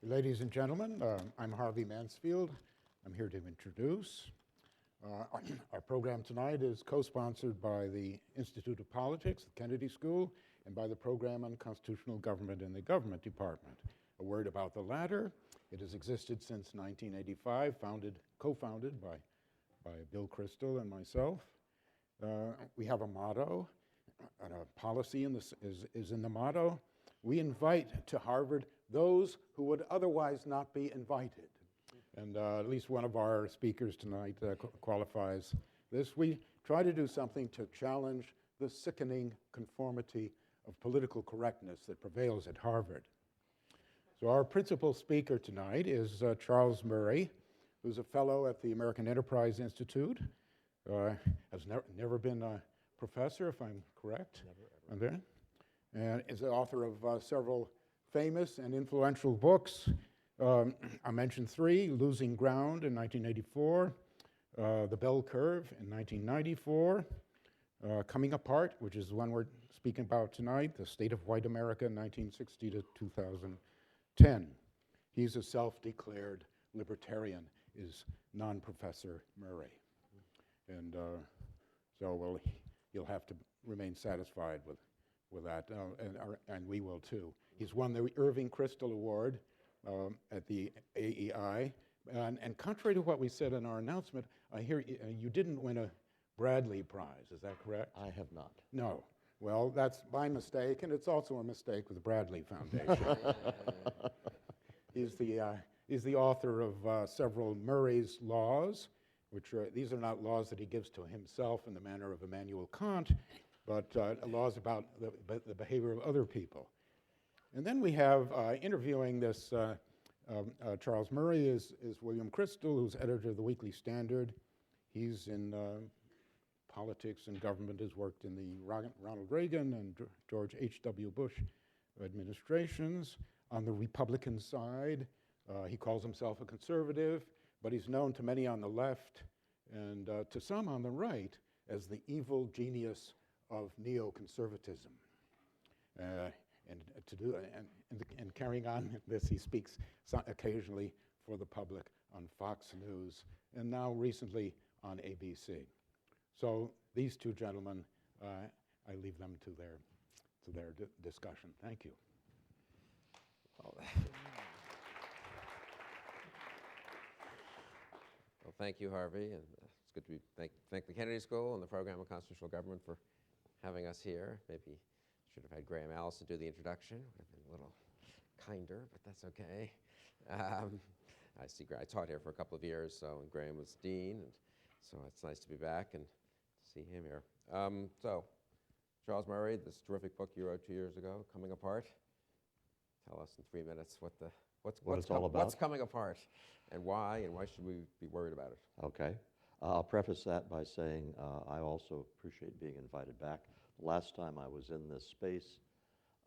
Ladies and gentlemen, I'm Harvey Mansfield. I'm here to introduce. Our program tonight is co-sponsored by the Institute of Politics, the Kennedy School, and by the Program on Constitutional Government in the Government Department. A word about the latter. It has existed since 1985, co-founded by Bill Kristol and myself. We have a motto, and a policy is in the motto. We invite to Harvard those who would otherwise not be invited. And at least one of our speakers tonight qualifies this. We try to do something to challenge the sickening conformity of political correctness that prevails at Harvard. So our principal speaker tonight is Charles Murray, who's a fellow at the American Enterprise Institute, has never been a professor, if I'm correct. Never, ever. And is the author of several famous and influential books. I mentioned three: Losing Ground in 1984, The Bell Curve in 1994, Coming Apart, which is the one we're speaking about tonight, The State of White America, 1960 to 2010. He's a self-declared libertarian, is non-Professor Murray. And so you'll have to remain satisfied with that, and we will too. He's won the Irving Kristol Award at the AEI, and contrary to what we said in our announcement, I hear you didn't win a Bradley Prize, is that correct? I have not. No. Well, that's my mistake, and it's also a mistake with the Bradley Foundation. He's the author of several Murray's Laws, which these are not laws that he gives to himself in the manner of Immanuel Kant, but laws about the behavior of other people. And then we have interviewing this Charles Murray is William Kristol, who's editor of the Weekly Standard. He's in politics and government, has worked in the Ronald Reagan and George H.W. Bush administrations. On the Republican side, he calls himself a conservative, but he's known to many on the left and to some on the right as the evil genius of neoconservatism. And carrying on this, he speaks occasionally for the public on Fox News, and now recently on ABC. So these two gentlemen, I leave them to their discussion. Thank you. Well, thank you, Harvey, and it's good to thank the Kennedy School and the Program on Constitutional Government for having us here. Maybe should have had Graham Allison do the introduction. Would have been a little kinder, but that's okay. I taught here for a couple of years, so Graham was dean, and so it's nice to be back and see him here. So, Charles Murray, this terrific book you wrote 2 years ago, Coming Apart. Tell us in 3 minutes what it's all about. What's coming apart, and why should we be worried about it? Okay. I'll preface that by saying I also appreciate being invited back. The last time I was in this space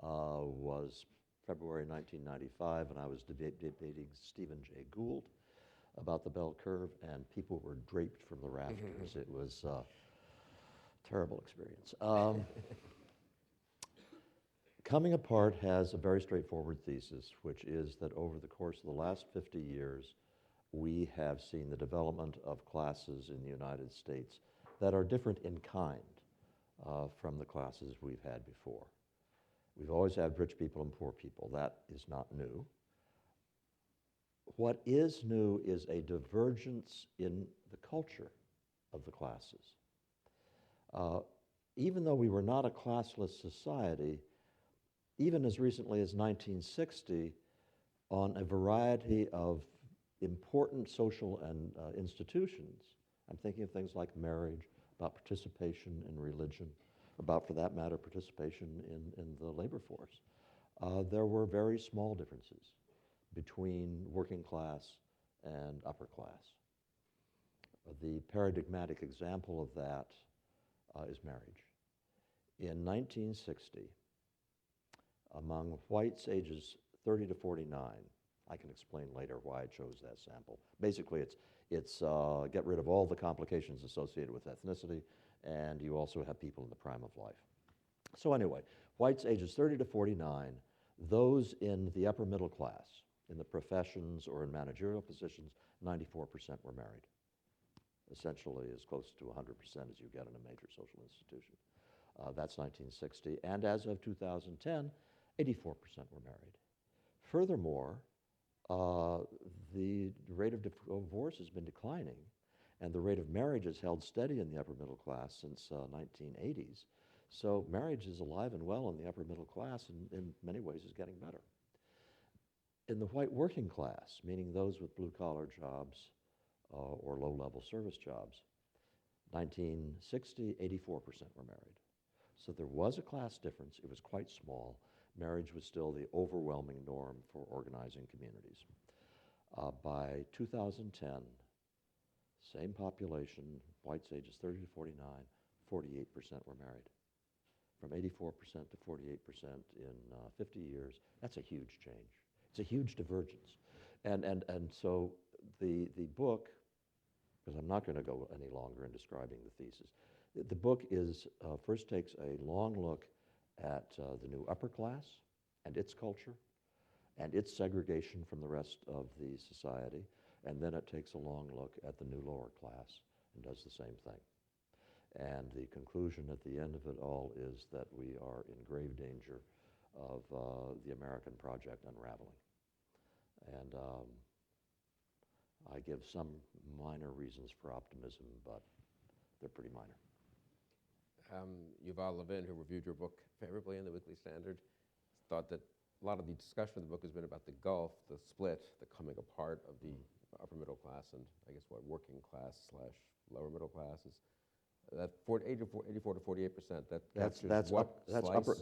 was February 1995, and I was debating Stephen Jay Gould about the bell curve, and people were draped from the rafters. It was a terrible experience. Coming Apart has a very straightforward thesis, which is that over the course of the last 50 years, we have seen the development of classes in the United States that are different in kind from the classes we've had before. We've always had rich people and poor people. That is not new. What is new is a divergence in the culture of the classes. Even though we were not a classless society, even as recently as 1960, on a variety of important social and institutions, I'm thinking of things like marriage, about participation in religion, about, for that matter, participation in the labor force. There were very small differences between working class and upper class. The paradigmatic example of that is marriage. In 1960, among whites ages 30 to 49, I can explain later why I chose that sample. Basically, it's get rid of all the complications associated with ethnicity, and you also have people in the prime of life. So anyway, whites ages 30 to 49, those in the upper middle class, In the professions or in managerial positions, 94% were married. Essentially as close to 100% as you get in a major social institution. That's 1960. And as of 2010, 84% were married. Furthermore, the rate of divorce has been declining, and the rate of marriage has held steady in the upper middle class since 1980s. So marriage is alive and well in the upper middle class, and in many ways is getting better. In the white working class, meaning those with blue-collar jobs or low-level service jobs, 1960, 84% were married. So there was a class difference. It was quite small. Marriage was still the overwhelming norm for organizing communities. By 2010, same population, whites ages 30 to 49, 48% were married. From 84% to 48% in 50 years, that's a huge change. It's a huge divergence. And so the book, because I'm not going to go any longer in describing the thesis, the book is first takes a long look at the new upper class and its culture and its segregation from the rest of the society, and then it takes a long look at the new lower class and does the same thing. And the conclusion at the end of it all is that we are in grave danger of the American project unraveling. And I give some minor reasons for optimism, but they're pretty minor. Yuval Levin, who reviewed your book favorably in the Weekly Standard, thought that a lot of the discussion of the book has been about the gulf, the split, the coming apart of the upper middle class and I guess what working class slash lower middle classes. That 84 to 48%.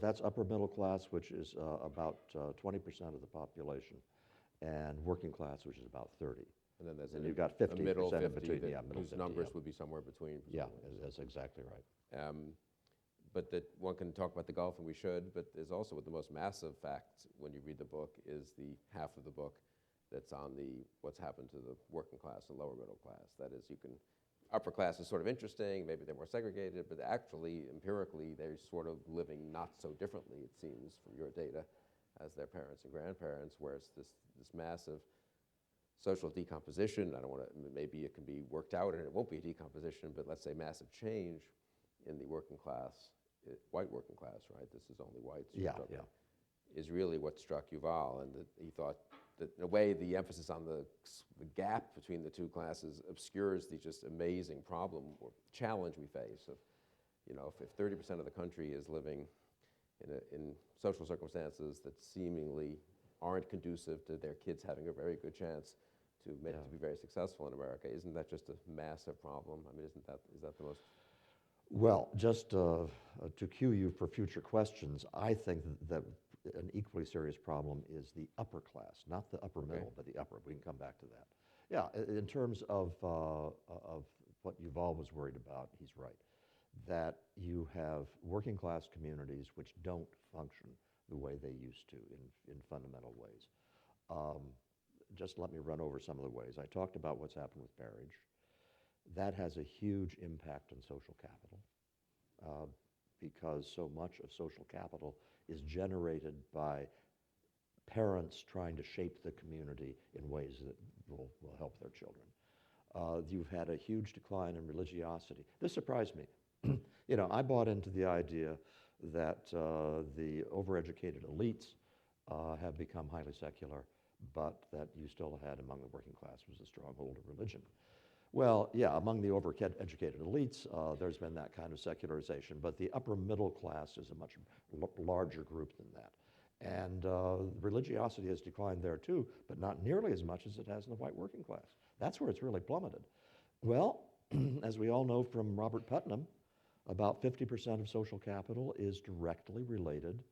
That's upper middle class, which is about 20% of the population, and working class, which is about 30. And then there's you've got 50% middle 50 in between. Yeah, middle 50, numbers would be somewhere between. Yeah, that's exactly right. But that one can talk about the gulf, and we should, but there's also the most massive fact when you read the book is the half of the book that's on what's happened to the working class and lower middle class. That is, upper class is sort of interesting, maybe they're more segregated, but actually, empirically, they're sort of living not so differently, it seems, from your data, as their parents and grandparents, where it's this massive social decomposition. I don't want to, maybe it can be worked out and it won't be a decomposition, but let's say massive change in the working class, white working class, right? This is only whites. Yeah. Is really what struck Yuval, and that he thought that in a way the emphasis on the gap between the two classes obscures the just amazing problem or challenge we face of, if 30% of the country is living in social circumstances that seemingly aren't conducive to their kids having a very good chance to be very successful in America, isn't that just a massive problem? I mean, is that the most? Well, just to cue you for future questions, I think that an equally serious problem is the upper class, not the upper middle, but the upper. We can come back to that. Yeah, in terms of what Yuval was worried about, he's right. That you have working class communities which don't function the way they used to in fundamental ways. Just let me run over some of the ways. I talked about what's happened with marriage. That has a huge impact on social capital because so much of social capital is generated by parents trying to shape the community in ways that will help their children. You've had a huge decline in religiosity. This surprised me. I bought into the idea that the overeducated elites have become highly secular, but that you still had among the working class was a stronghold of religion. Well, yeah, among the overeducated elites, there's been that kind of secularization, but the upper middle class is a much larger group than that. And religiosity has declined there too, but not nearly as much as it has in the white working class. That's where it's really plummeted. Well, as we all know from Robert Putnam, about 50% of social capital is directly related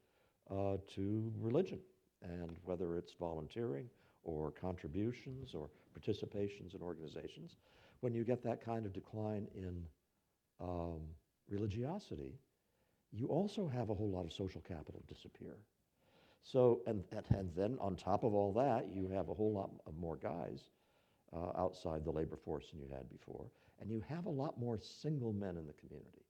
to religion, and whether it's volunteering or contributions or participations in organizations. When you get that kind of decline in religiosity, you also have a whole lot of social capital disappear. So, and then on top of all that, you have a whole lot of more guys outside the labor force than you had before, and you have a lot more single men in the community.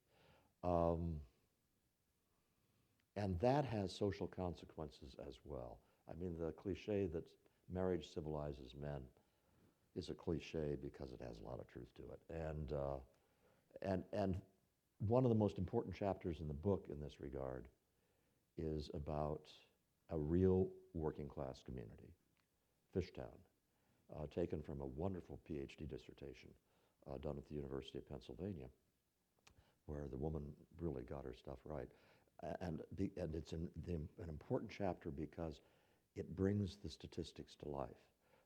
And that has social consequences as well. I mean, the cliche that marriage civilizes men is a cliche because it has a lot of truth to it. And one of the most important chapters in the book in this regard is about a real working class community, Fishtown, taken from a wonderful PhD dissertation done at the University of Pennsylvania, where the woman really got her stuff right. And it's an important chapter because it brings the statistics to life,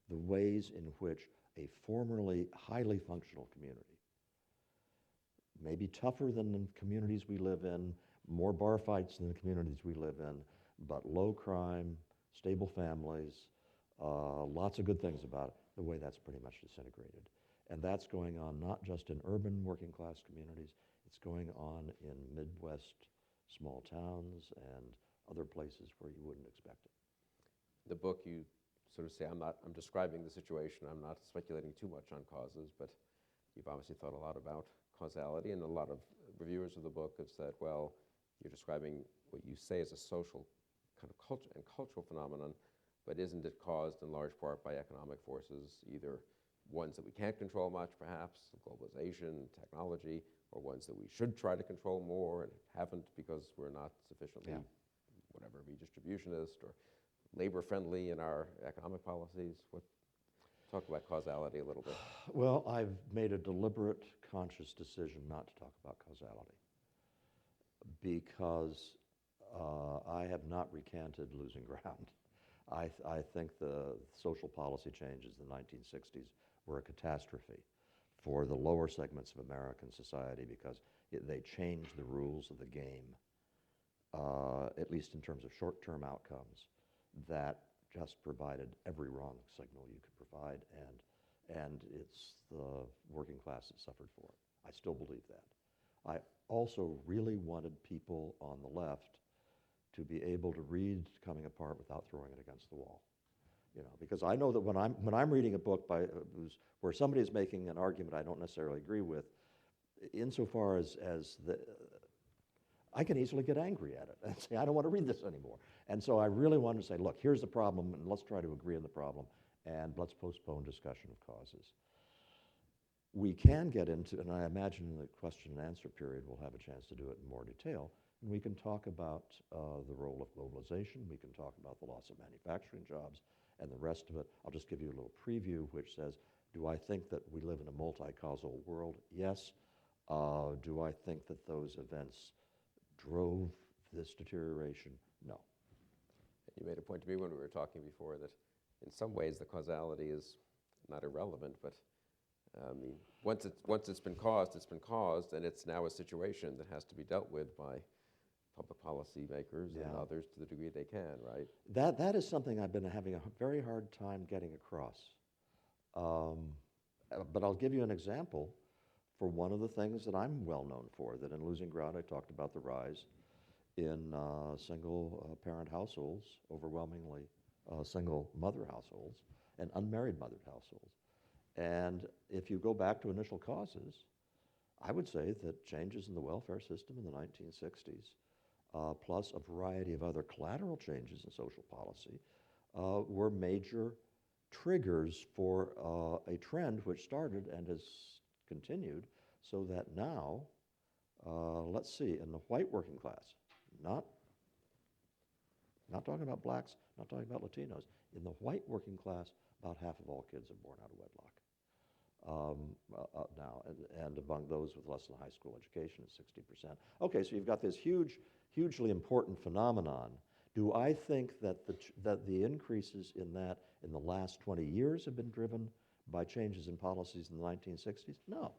the ways in which a formerly highly functional community, maybe tougher than the communities we live in, more bar fights than the communities we live in, but low crime, stable families, lots of good things about it, the way that's pretty much disintegrated. And that's going on not just in urban working class communities, it's going on in Midwest small towns and other places where you wouldn't expect it. The book, you sort of say, I'm describing the situation, I'm not speculating too much on causes, but you've obviously thought a lot about causality, and a lot of reviewers of the book have said, well, you're describing what you say is a social kind of cultural phenomenon, but isn't it caused in large part by economic forces, either ones that we can't control much, perhaps, globalization, technology, or ones that we should try to control more and haven't because we're not sufficiently, whatever, redistributionist or labor-friendly in our economic policies? Talk about causality a little bit. Well, I've made a deliberate, conscious decision not to talk about causality because I have not recanted losing ground. I think the social policy changes in the 1960s were a catastrophe for the lower segments of American society because they changed the rules of the game, at least in terms of short-term outcomes, that just provided every wrong signal you could provide, and it's the working class that suffered for it. I still believe that. I also really wanted people on the left to be able to read Coming Apart without throwing it against the wall. Because I know that when I'm reading a book where somebody is making an argument I don't necessarily agree with, insofar as I can easily get angry at it and say, I don't want to read this anymore. And so I really wanted to say, look, here's the problem, and let's try to agree on the problem, and let's postpone discussion of causes. We can get into, and I imagine in the question and answer period we'll have a chance to do it in more detail, and we can talk about the role of globalization, we can talk about the loss of manufacturing jobs, and the rest of it. I'll just give you a little preview which says, do I think that we live in a multi-causal world? Yes. Do I think that those events drove this deterioration? No. You made a point to me when we were talking before that in some ways the causality is not irrelevant, but once it's been caused, and it's now a situation that has to be dealt with by public policy makers and others to the degree they can, right? That is something I've been having a very hard time getting across. But I'll give you an example for one of the things that I'm well known for, that in Losing Ground I talked about the rise in single parent households, overwhelmingly single mother households, and unmarried mothered households. And if you go back to initial causes, I would say that changes in the welfare system in the 1960s, plus a variety of other collateral changes in social policy, were major triggers for a trend which started and has continued, so that now, let's see, in the white working class, not talking about blacks, not talking about Latinos, in the white working class, about half of all kids are born out of wedlock. Now, and among those with less than a high school education, it's 60%. Okay, so you've got this hugely important phenomenon. Do I think that the increases in that in the last 20 years have been driven by changes in policies in the 1960s? No.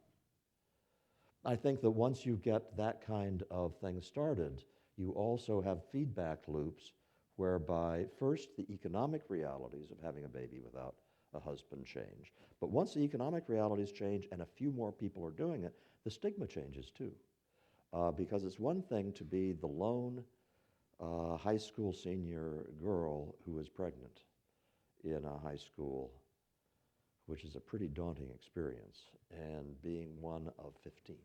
I think that once you get that kind of thing started, you also have feedback loops whereby first the economic realities of having a baby without a husband change. But once the economic realities change and a few more people are doing it, the stigma changes too. Because it's one thing to be the lone high school senior girl who is pregnant in a high school, which is a pretty daunting experience, and being one of 15,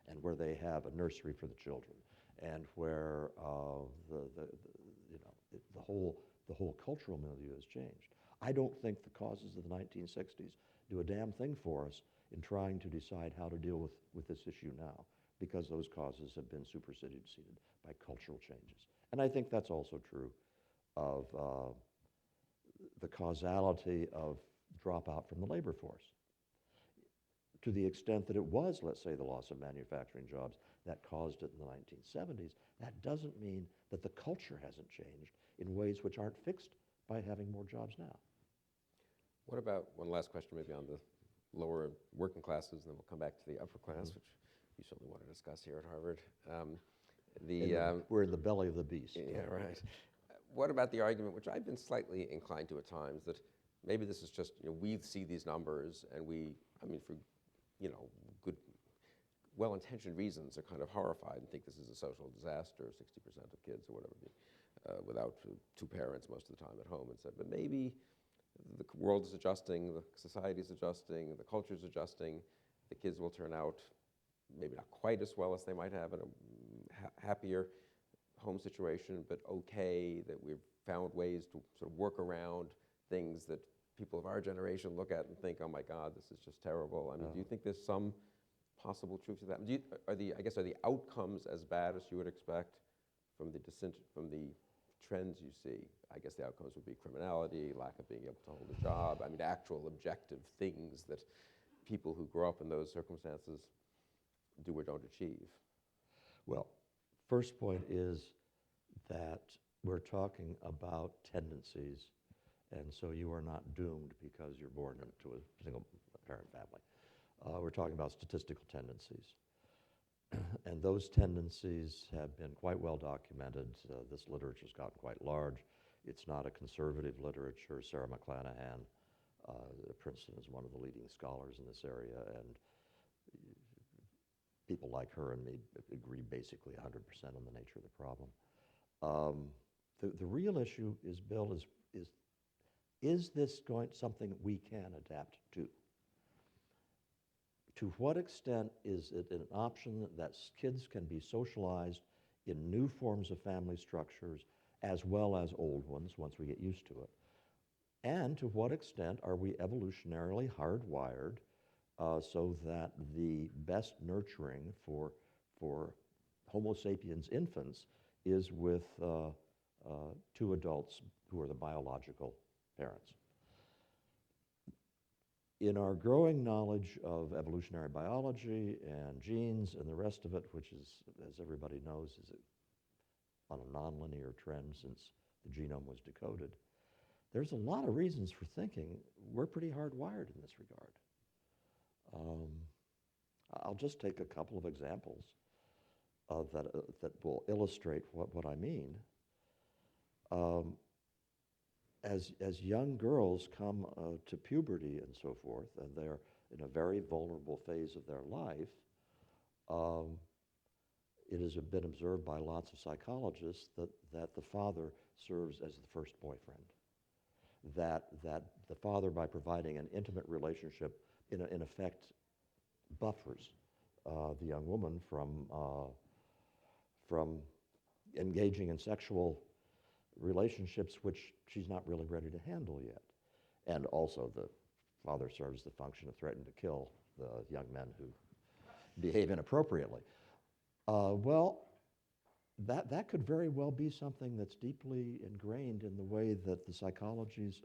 and where they have a nursery for the children, and where the whole cultural milieu has changed. I don't think the causes of the 1960s do a damn thing for us in trying to decide how to deal with this issue now, because those causes have been superseded by cultural changes. And I think that's also true of the causality of dropout from the labor force. To the extent that it was, let's say, the loss of manufacturing jobs that caused it in the 1970s, that doesn't mean that the culture hasn't changed in ways which aren't fixed by having more jobs now. What about, one last question maybe on the lower working classes, and then we'll come back to the upper class, which you certainly want to discuss here at Harvard. We're in the belly of the beast. Yeah, right. What about the argument, which I've been slightly inclined to at times, that maybe this is just, we see these numbers and for, good, well-intentioned reasons are kind of horrified and think this is a social disaster, 60% of kids or whatever, without two parents most of the time at home, and said, but maybe the world is adjusting, the society is adjusting, the culture is adjusting, the kids will turn out maybe not quite as well as they might have in a happier home situation, but okay, that we've found ways to sort of work around things that people of our generation look at and think, oh my God, this is just terrible. Do you think there's some possible truth to that? Are the outcomes as bad as you would expect from the trends you see? I guess the outcomes would be criminality, lack of being able to hold a job, actual objective things that people who grow up in those circumstances do or don't achieve. Well, first point is that we're talking about tendencies, and so you are not doomed because you're born into a single-parent family. We're talking about statistical tendencies. And those tendencies have been quite well documented. This literature's gotten quite large. It's not a conservative literature. Sarah McClanahan at Princeton is one of the leading scholars in this area, and people like her and me agree basically 100% on the nature of the problem. The real issue is, Bill, is this something we can adapt to? To what extent is it an option that kids can be socialized in new forms of family structures as well as old ones once we get used to it? And to what extent are we evolutionarily hardwired so that the best nurturing for Homo sapiens infants is with two adults who are the biological parents? In our growing knowledge of evolutionary biology and genes and the rest of it, which is, as everybody knows, is on a nonlinear trend since the genome was decoded, there's a lot of reasons for thinking we're pretty hardwired in this regard. I'll just take a couple of examples that will illustrate what I mean. As young girls come to puberty and so forth, and they're in a very vulnerable phase of their life, it has been observed by lots of psychologists that the father serves as the first boyfriend. That the father, by providing an intimate relationship, in effect buffers the young woman from engaging in sexual relationships which she's not really ready to handle yet. And also the father serves the function of threatening to kill the young men who behave inappropriately. Well, that could very well be something that's deeply ingrained in the way that the psychologies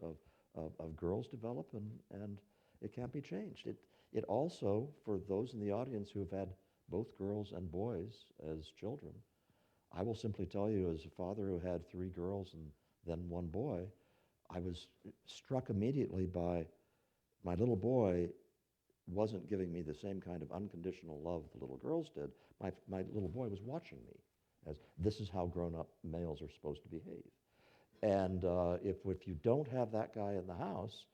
of girls develop, and it can't be changed. It also, for those in the audience who have had both girls and boys as children, I will simply tell you, as a father who had 3 girls and then 1 boy, I was struck immediately by my little boy wasn't giving me the same kind of unconditional love the little girls did. My little boy was watching me, as this is how grown-up males are supposed to behave. And if you don't have that guy in the house,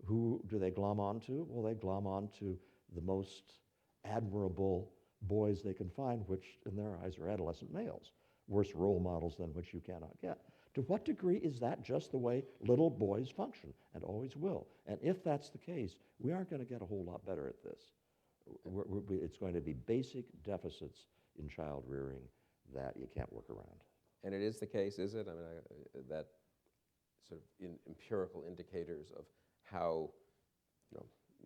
who do they glom onto? Well, they glom onto the most admirable boys they can find, which in their eyes are adolescent males, worse role models than which you cannot get. To what degree is that just the way little boys function, and always will? And if that's the case, we aren't going to get a whole lot better at this. It's going to be basic deficits in child rearing that you can't work around. And it is the case, is it? That sort of empirical indicators of how,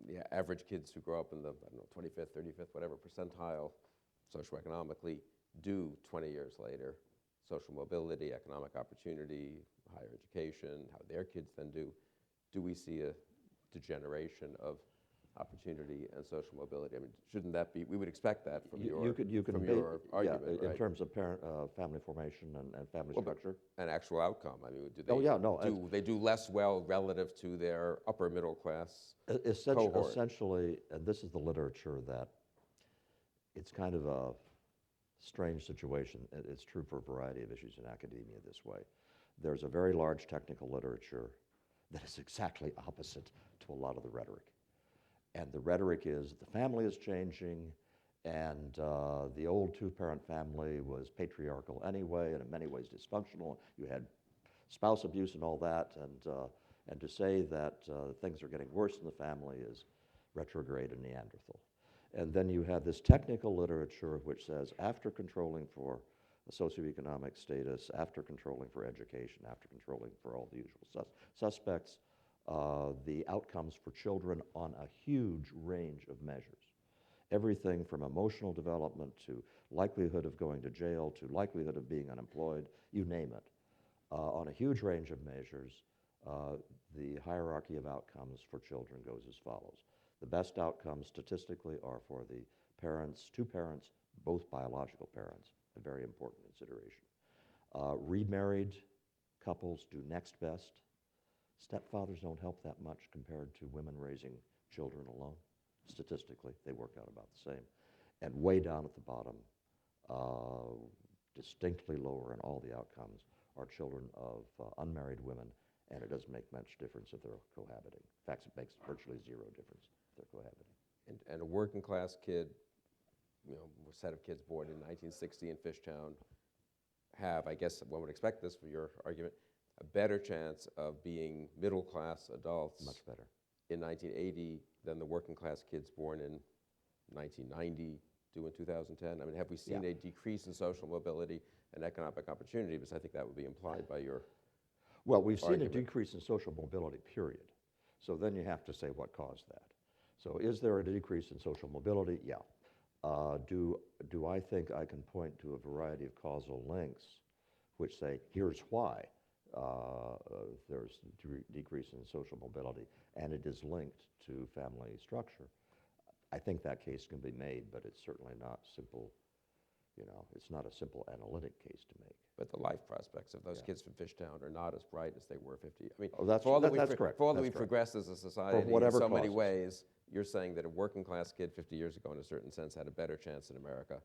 the average kids who grow up in the, I don't know, 25th, 35th, whatever percentile socioeconomically do 20 years later? Social mobility, economic opportunity, higher education, how their kids then do. Do we see a degeneration of opportunity and social mobility? I mean, shouldn't that be, we would expect that from your argument, in right? terms of family formation and family structure. An actual outcome. I mean, do they do less well relative to their upper middle class cohort? Essentially, and this is the literature, that it's kind of a strange situation. It's true for a variety of issues in academia this way. There's a very large technical literature that is exactly opposite to a lot of the rhetoric. And the rhetoric is the family is changing, and the old two-parent family was patriarchal anyway, and in many ways dysfunctional. You had spouse abuse and all that, and to say that things are getting worse in the family is retrograde and Neanderthal. And then you have this technical literature which says, after controlling for a socioeconomic status, after controlling for education, after controlling for all the usual suspects, the outcomes for children on a huge range of measures. Everything from emotional development to likelihood of going to jail to likelihood of being unemployed, you name it. On a huge range of measures, the hierarchy of outcomes for children goes as follows. The best outcomes statistically are for the parents, two parents, both biological parents, a very important consideration. Remarried couples do next best. Stepfathers don't help that much compared to women raising children alone. Statistically, they work out about the same. And way down at the bottom, distinctly lower in all the outcomes, are children of unmarried women, and it doesn't make much difference if they're cohabiting. In fact, it makes virtually zero difference if they're cohabiting. And a working class kid, a set of kids born in 1960 in Fishtown have, I guess one would expect this from your argument, a better chance of being middle class adults. Much better. In 1980 than the working class kids born in 1990 do in 2010. I mean, have we seen a decrease in social mobility and economic opportunity? Because I think that would be implied by your Well, we've argument. seen a decrease in social mobility, period. So then you have to say what caused that. So is there a decrease in social mobility? Yeah. Do I think I can point to a variety of causal links which say, here's why there's a decrease in social mobility, and it is linked to family structure? I think that case can be made, but it's certainly not simple. It's not a simple analytic case to make. But the life prospects of those kids from Fishtown are not as bright as they were 50. I mean, that's correct. For all that we've progressed as a society in so many ways, you're saying that a working class kid 50 years ago, in a certain sense, had a better chance in America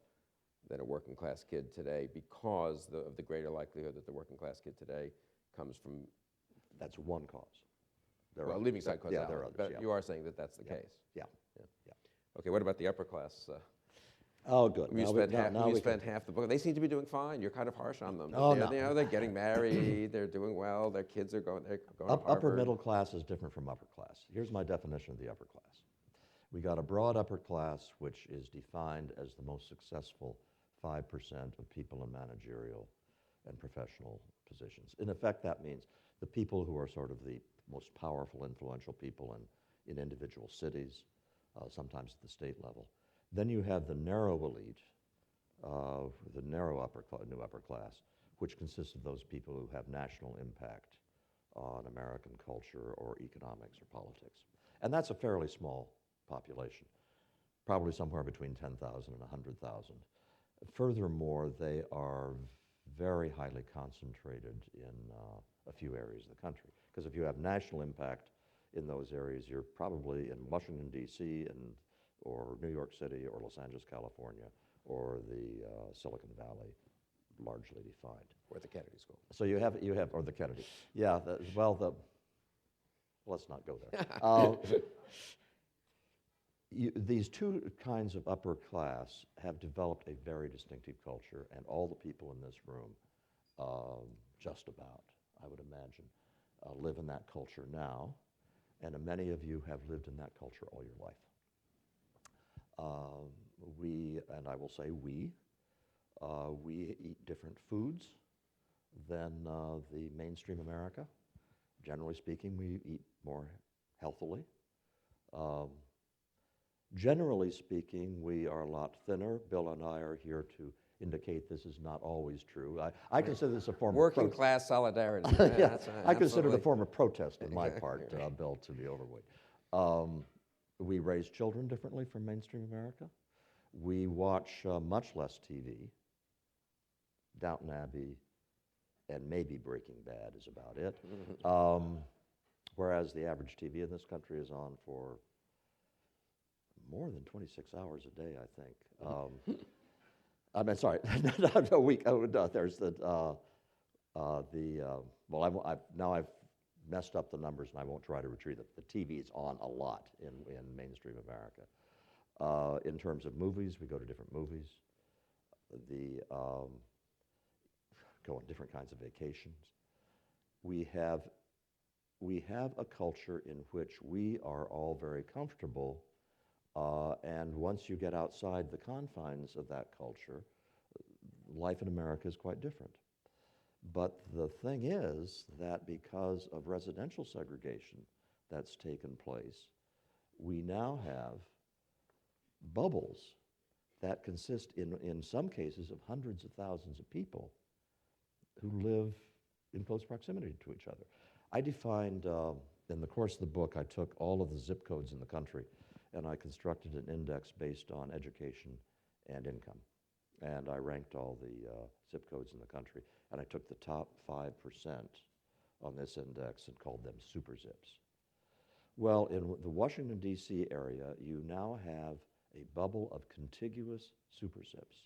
than a working class kid today because of the greater likelihood that the working class kid today comes from. That's one cause. Leaving aside causality, there are others, but you are saying that that's the case. Yeah. Okay, what about the upper class? Oh, good. You spent half the book. They seem to be doing fine. You're kind of harsh on them. Oh, no. They're getting married. They're doing well. Their kids are going to Harvard. Upper middle class is different from upper class. Here's my definition of the upper class. We got a broad upper class, which is defined as the most successful 5% of people in managerial and professional positions. In effect, that means the people who are sort of the most powerful, influential people in individual cities, sometimes at the state level. Then you have the narrow elite, the narrow new upper class, which consists of those people who have national impact on American culture or economics or politics. And that's a fairly small population, probably somewhere between 10,000 and 100,000. Furthermore, they are very highly concentrated in a few areas of the country. Because if you have national impact in those areas, you're probably in Washington, D.C., or New York City, or Los Angeles, California, or the Silicon Valley, largely defined. Or the Kennedy School. So you have, or the Kennedy. Yeah, let's not go there. These two kinds of upper class have developed a very distinctive culture, and all the people in this room, just about, I would imagine, live in that culture now, and many of you have lived in that culture all your life. And I will say we eat different foods than the mainstream America. Generally speaking, we eat more healthily. Um, Generally speaking, we are a lot thinner. Bill and I are here to indicate this is not always true. I consider this a form Working of class solidarity. yeah, That's I consider it a absolutely. form of protest on my part, Bill, to be overweight. We raise children differently from mainstream America. We watch much less TV. Downton Abbey and maybe Breaking Bad is about it. Whereas the average TV in this country is on for more than 26 hours a day, I think. I mean, sorry, not a week. Oh, no, there's now I've messed up the numbers and I won't try to retrieve them. The TV is on a lot in mainstream America. In terms of movies, we go to different movies. Go on different kinds of vacations. We have a culture in which we are all very comfortable, and once you get outside the confines of that culture, life in America is quite different. But the thing is that because of residential segregation that's taken place, we now have bubbles that consist in some cases of hundreds of thousands of people who live in close proximity to each other. I defined, in the course of the book, I took all of the zip codes in the country and I constructed an index based on education and income. And I ranked all the zip codes in the country. And I took the top 5% on this index and called them super zips. Well, in the Washington, D.C. area, you now have a bubble of contiguous super zips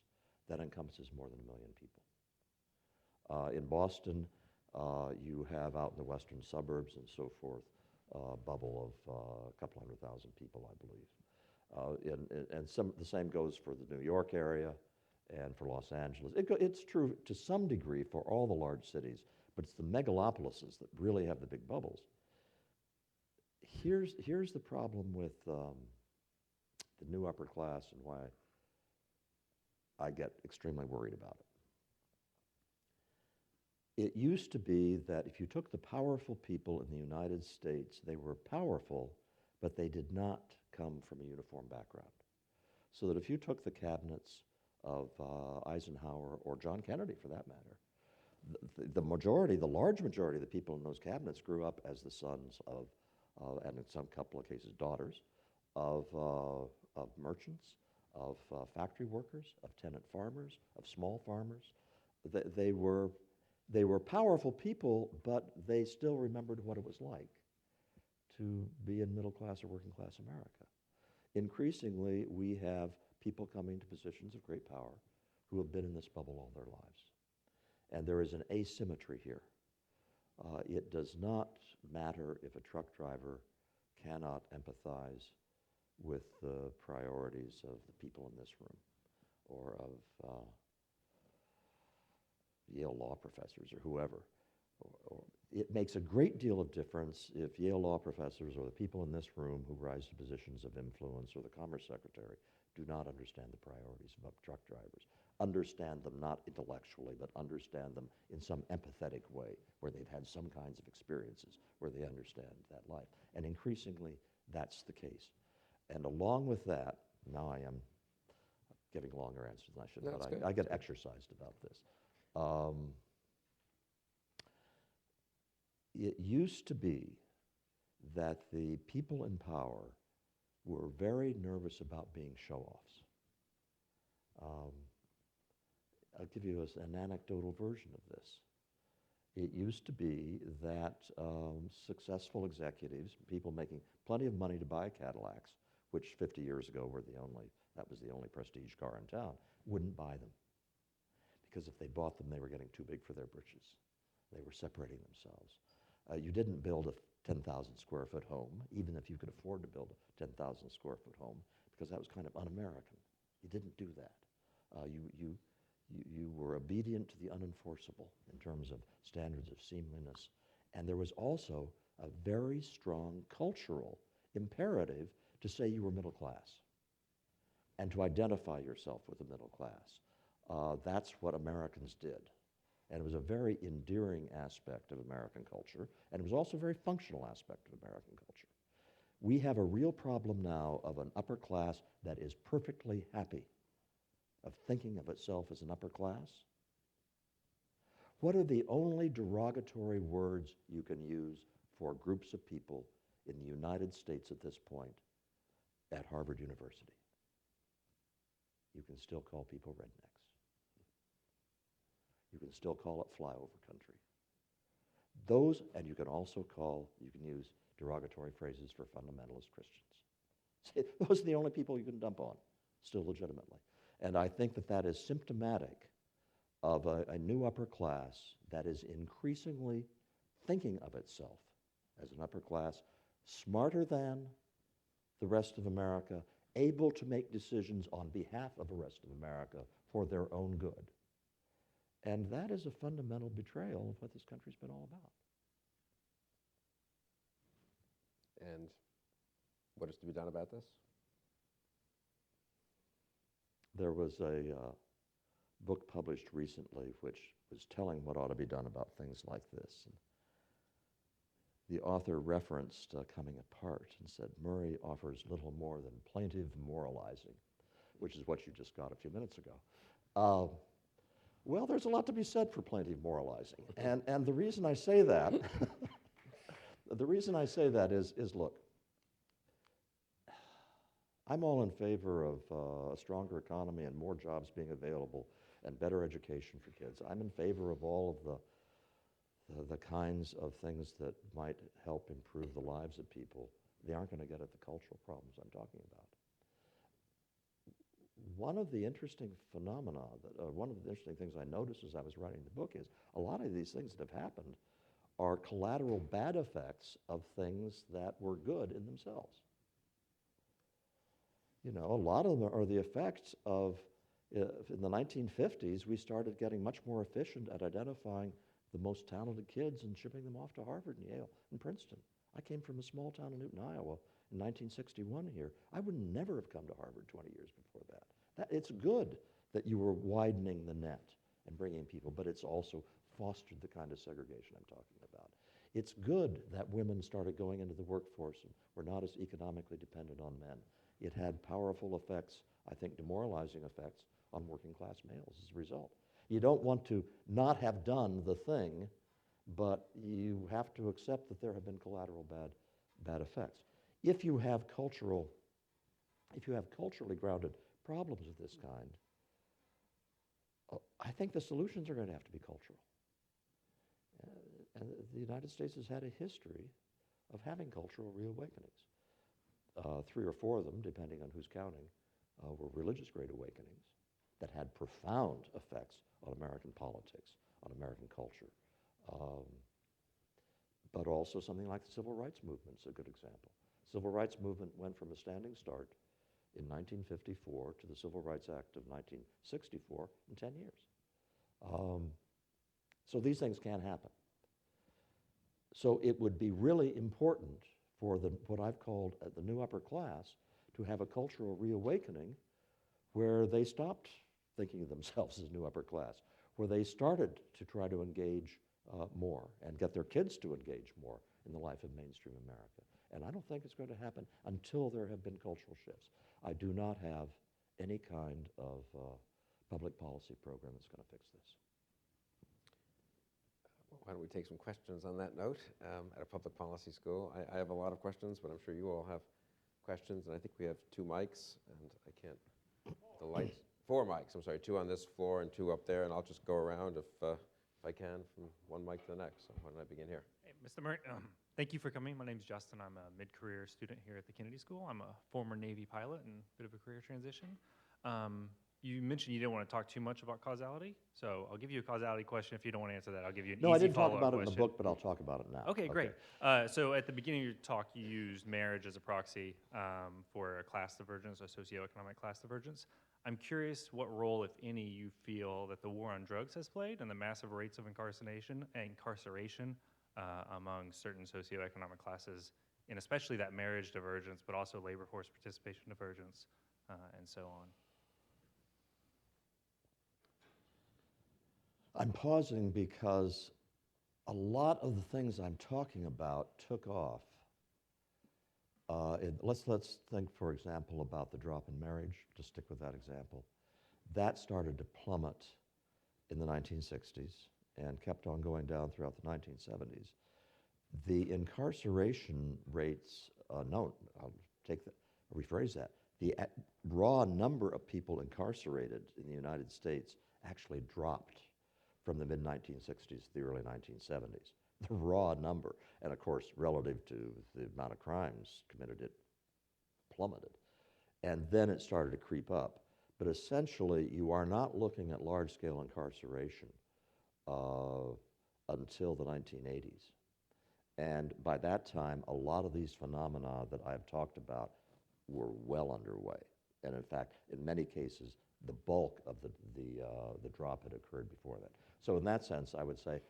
that encompasses more than 1 million people. In Boston, you have out in the western suburbs and so forth, a bubble of a couple 100,000 people, I believe. The same goes for the New York area and for Los Angeles. It's true to some degree for all the large cities, but it's the megalopolises that really have the big bubbles. Here's the problem with the new upper class and why I get extremely worried about it. It used to be that if you took the powerful people in the United States, they were powerful, but they did not come from a uniform background. So that if you took the cabinets of Eisenhower or John Kennedy, for that matter, the large majority of the people in those cabinets grew up as the sons of, and in some couple of cases daughters, of merchants, of factory workers, of tenant farmers, of small farmers. They were powerful people, but they still remembered what it was like to be in middle class or working class America. Increasingly, we have people coming to positions of great power who have been in this bubble all their lives. And there is an asymmetry here. It does not matter if a truck driver cannot empathize with the priorities of the people in this room or of Yale law professors or whoever. It makes a great deal of difference if Yale law professors or the people in this room who rise to positions of influence or the Commerce Secretary do not understand the priorities of truck drivers. Understand them not intellectually, but understand them in some empathetic way where they've had some kinds of experiences where they understand that life. And increasingly, that's the case. And along with that, now I am giving longer answers than I should, No, but I get exercised about this. It used to be that the people in power were very nervous about being show-offs. I'll give you an anecdotal version of this. It used to be that successful executives, people making plenty of money to buy Cadillacs, which 50 years ago that was the only prestige car in town, wouldn't buy them. Because if they bought them, they were getting too big for their britches. They were separating themselves. You didn't build a 10,000 square foot home, even if you could afford to build a 10,000 square foot home, because that was kind of un-American. You didn't do that. You were obedient to the unenforceable in terms of standards of seemliness. And there was also a very strong cultural imperative to say you were middle class and to identify yourself with the middle class. That's what Americans did. And it was a very endearing aspect of American culture, and it was also a very functional aspect of American culture. We have a real problem now of an upper class that is perfectly happy, of thinking of itself as an upper class. What are the only derogatory words you can use for groups of people in the United States at this point at Harvard University? You can still call people rednecks. You can still call it flyover country. Those, and you can also use derogatory phrases for fundamentalist Christians. Those are the only people you can dump on, still legitimately. And I think that that is symptomatic of a new upper class that is increasingly thinking of itself as an upper class, smarter than the rest of America, able to make decisions on behalf of the rest of America for their own good. And that is a fundamental betrayal of what this country's been all about. And what is to be done about this? There was a book published recently which was telling what ought to be done about things like this. And the author referenced Coming Apart and said, Murray offers little more than plaintive moralizing, which is what you just got a few minutes ago. Well, there's a lot to be said for plaintive moralizing. And the reason I say that, is look, I'm all in favor of a stronger economy and more jobs being available and better education for kids. I'm in favor of all of the kinds of things that might help improve the lives of people. They aren't going to get at the cultural problems I'm talking about. One of the interesting phenomena, one of the interesting things I noticed as I was writing the book is a lot of these things that have happened are collateral bad effects of things that were good in themselves. You know, a lot of them are the effects of, in the 1950s, we started getting much more efficient at identifying the most talented kids and shipping them off to Harvard and Yale and Princeton. I came from a small town in Newton, Iowa in 1961 here. I would never have come to Harvard 20 years before that. It's good that you were widening the net and bringing people, but it's also fostered the kind of segregation I'm talking about. It's good that women started going into the workforce and were not as economically dependent on men. It had powerful effects, I think demoralizing effects, on working class males as a result. You don't want to not have done the thing, but you have to accept that there have been collateral bad effects. If you have culturally grounded problems of this kind, I think the solutions are going to have to be cultural. And the United States has had a history of having cultural reawakenings. 3 or 4 of them, depending on who's counting, were religious great awakenings that had profound effects on American politics, on American culture. But also something like the Civil Rights Movement is a good example. Civil Rights Movement went from a standing start in 1954 to the Civil Rights Act of 1964 in 10 years. So these things can happen. So it would be really important for what I've called the new upper class to have a cultural reawakening where they stopped thinking of themselves as new upper class, where they started to try to engage more and get their kids to engage more in the life of mainstream America. And I don't think it's going to happen until there have been cultural shifts. I do not have any kind of public policy program that's going to fix this. Why don't we take some questions on that note at a public policy school? I have a lot of questions, but I'm sure you all have questions. And I think we have 2 mics, and I can't, the lights, 4 mics, I'm sorry, 2 on this floor and 2 up there. And I'll just go around if I can from one mic to the next. So why don't I begin here? Hey, Mr. Murray, thank you for coming. My name's Justin. I'm a mid-career student here at the Kennedy School. I'm a former Navy pilot and a bit of a career transition. You mentioned you didn't want to talk too much about causality, so I'll give you a causality question. If you don't want to answer that, I'll give you an easy follow-up No, I didn't talk about question. it in the book, but I'll talk about it now. Okay, great. So at the beginning of your talk, you used marriage as a proxy for a class divergence, a socioeconomic class divergence. I'm curious what role, if any, you feel that the war on drugs has played and the massive rates of incarceration among certain socioeconomic classes, and especially that marriage divergence, but also labor force participation divergence, and so on. I'm pausing because a lot of the things I'm talking about took off. Let's think, for example, about the drop in marriage, to stick with that example. That started to plummet in the 1960s and kept on going down throughout the 1970s. The incarceration rates, I'll rephrase that. The raw number of people incarcerated in the United States actually dropped from the mid-1960s to the early 1970s. The raw number, and of course, relative to the amount of crimes committed, it plummeted. And then it started to creep up. But essentially, you are not looking at large-scale incarceration until the 1980s. And by that time, a lot of these phenomena that I've talked about were well underway. And in fact, in many cases, the bulk of the drop had occurred before that. So in that sense, I would say,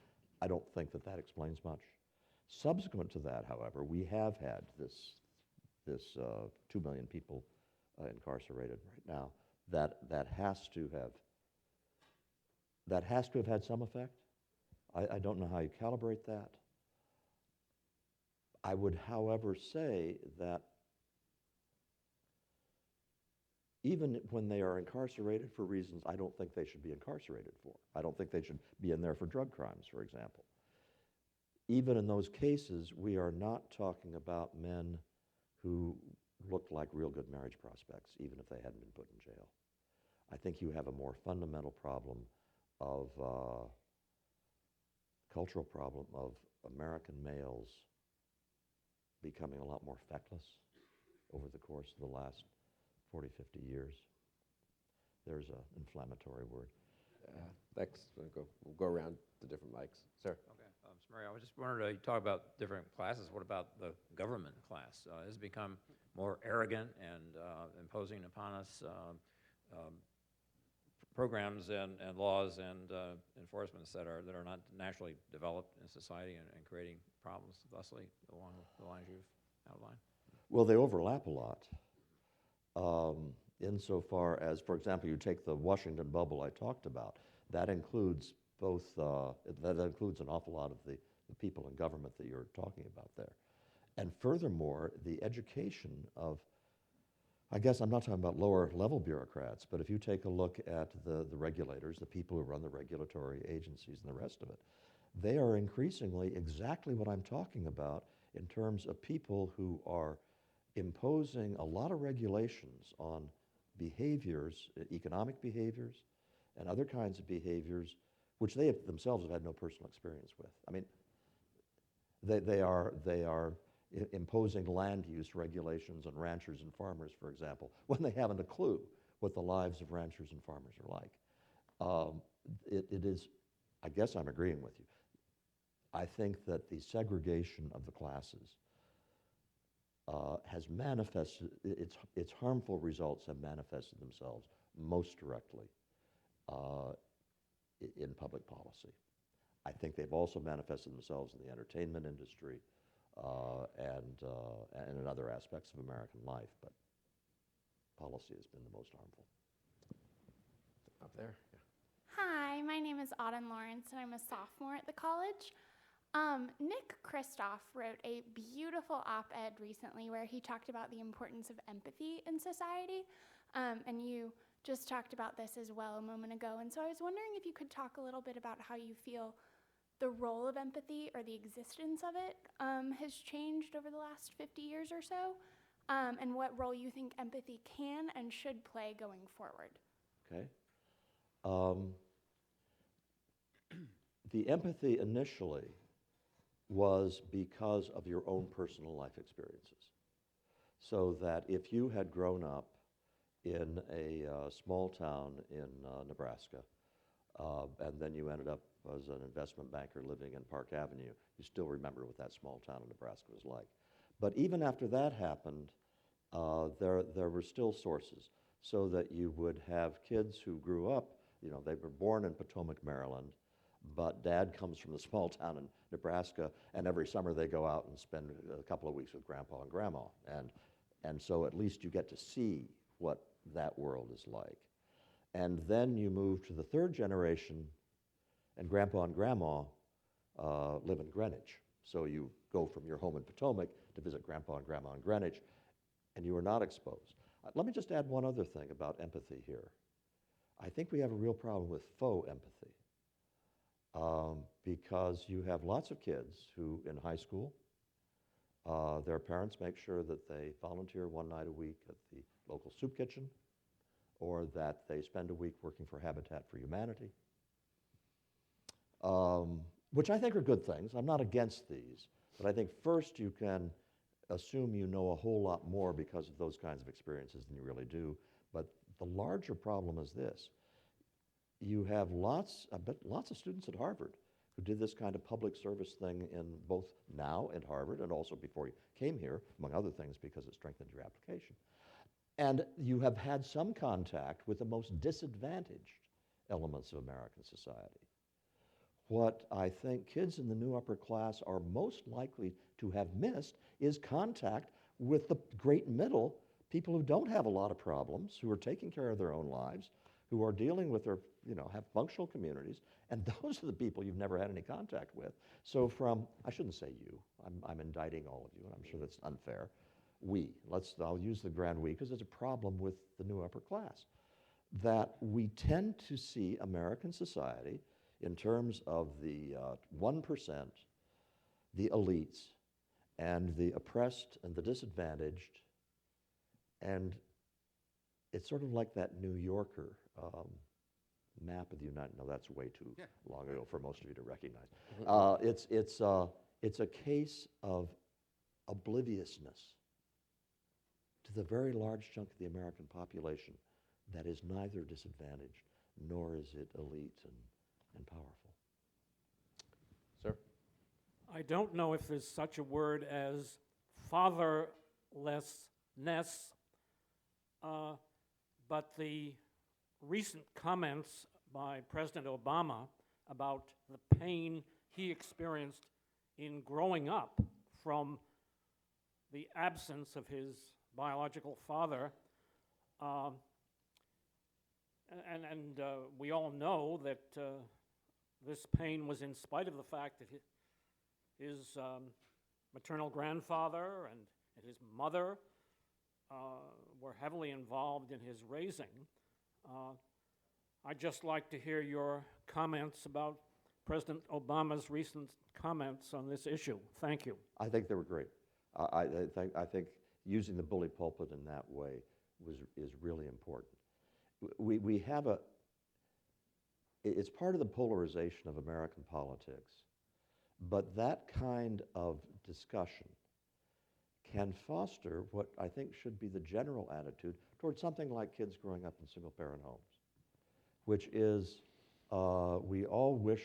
I don't think that that explains much. Subsequent to that, however, we have had this 2 million people incarcerated right now. That has to have had some effect. I don't know how you calibrate that. I would, however, say that even when they are incarcerated for reasons I don't think they should be incarcerated for. I don't think they should be in there for drug crimes, for example. Even in those cases, we are not talking about men who looked like real good marriage prospects, even if they hadn't been put in jail. I think you have a more fundamental problem of cultural problem of American males becoming a lot more feckless over the course of the last 40, 50 years. There's an inflammatory word. Thanks. We'll go around the different mics. Sir? Okay, Mary, I was just wondering, you talk about different classes. What about the government class? Has it become more arrogant and imposing upon us programs and laws and enforcements that are not naturally developed in society and creating problems, thusly, along the lines you've outlined? Well, they overlap a lot. Insofar as, for example, you take the Washington bubble I talked about, that includes both, that includes an awful lot of the people in government that you're talking about there. And furthermore, the education of, I guess I'm not talking about lower level bureaucrats, but if you take a look at the regulators, the people who run the regulatory agencies and the rest of it, they are increasingly exactly what I'm talking about in terms of people who are imposing a lot of regulations on behaviors, economic behaviors, and other kinds of behaviors, which they themselves have had no personal experience with. I mean, they are imposing land use regulations on ranchers and farmers, for example, when they haven't a clue what the lives of ranchers and farmers are like. It is, I guess I'm agreeing with you. I think that the segregation of the classes has manifested, its harmful results have manifested themselves most directly in public policy. I think they've also manifested themselves in the entertainment industry and in other aspects of American life, but policy has been the most harmful. Up there? Yeah. Hi, my name is Auden Lawrence, and I'm a sophomore at the college. Nick Kristol wrote a beautiful op-ed recently where he talked about the importance of empathy in society, and you just talked about this as well a moment ago. And so I was wondering if you could talk a little bit about how you feel the role of empathy or the existence of it has changed over the last 50 years or so, and what role you think empathy can and should play going forward. Okay. The empathy initially was because of your own personal life experiences. So that if you had grown up in a small town in Nebraska, and then you ended up as an investment banker living in Park Avenue, you still remember what that small town in Nebraska was like. But even after that happened, there were still sources, so that you would have kids who grew up, you know, they were born in Potomac, Maryland, but dad comes from the small town in Nebraska, and every summer they go out and spend a couple of weeks with grandpa and grandma. And so at least you get to see what that world is like. And then you move to the third generation, and Grandpa and Grandma live in Greenwich. So you go from your home in Potomac to visit Grandpa and Grandma in Greenwich, and you are not exposed. Let me just add one other thing about empathy here. I think we have a real problem with faux empathy because you have lots of kids who, in high school, their parents make sure that they volunteer one night a week at the local soup kitchen, or that they spend a week working for Habitat for Humanity, which I think are good things. I'm not against these, but I think first you can assume you know a whole lot more because of those kinds of experiences than you really do. But the larger problem is this. You have lots of students at Harvard who did this kind of public service thing in both now at Harvard and also before you came here, among other things, because it strengthened your application. And you have had some contact with the most disadvantaged elements of American society. What I think kids in the new upper class are most likely to have missed is contact with the great middle, people who don't have a lot of problems, who are taking care of their own lives, who are dealing with their, have functional communities, and those are the people you've never had any contact with. So I shouldn't say you, I'm indicting all of you, and I'm sure that's unfair. I'll use the grand we, because it's a problem with the new upper class, that we tend to see American society in terms of the 1%, the elites, and the oppressed and the disadvantaged, and it's sort of like that New Yorker map of the United. No, that's way too long ago for most of you to recognize. It's a case of obliviousness to the very large chunk of the American population that is neither disadvantaged nor is it elite and powerful. Sir? I don't know if there's such a word as fatherlessness, but the recent comments by President Obama about the pain he experienced in growing up from the absence of his biological father, and we all know that this pain was in spite of the fact that his maternal grandfather and his mother were heavily involved in his raising. I'd just like to hear your comments about President Obama's recent comments on this issue. Thank you. I think they were great. I think using the bully pulpit in that way is really important. We have it's part of the polarization of American politics, but that kind of discussion can foster what I think should be the general attitude towards something like kids growing up in single-parent homes, which is we all wish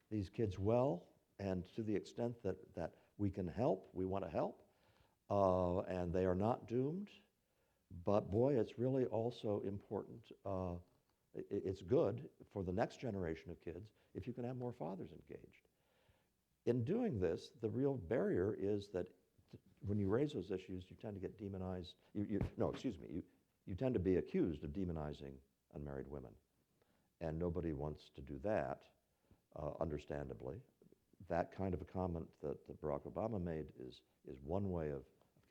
these kids well, and to the extent that we can help, we want to help, and they are not doomed. But boy, it's really also important, it's good for the next generation of kids if you can have more fathers engaged. In doing this, the real barrier is that when you raise those issues, you tend to get demonized. You tend to be accused of demonizing unmarried women. And nobody wants to do that, understandably. That kind of a comment that Barack Obama made is one way of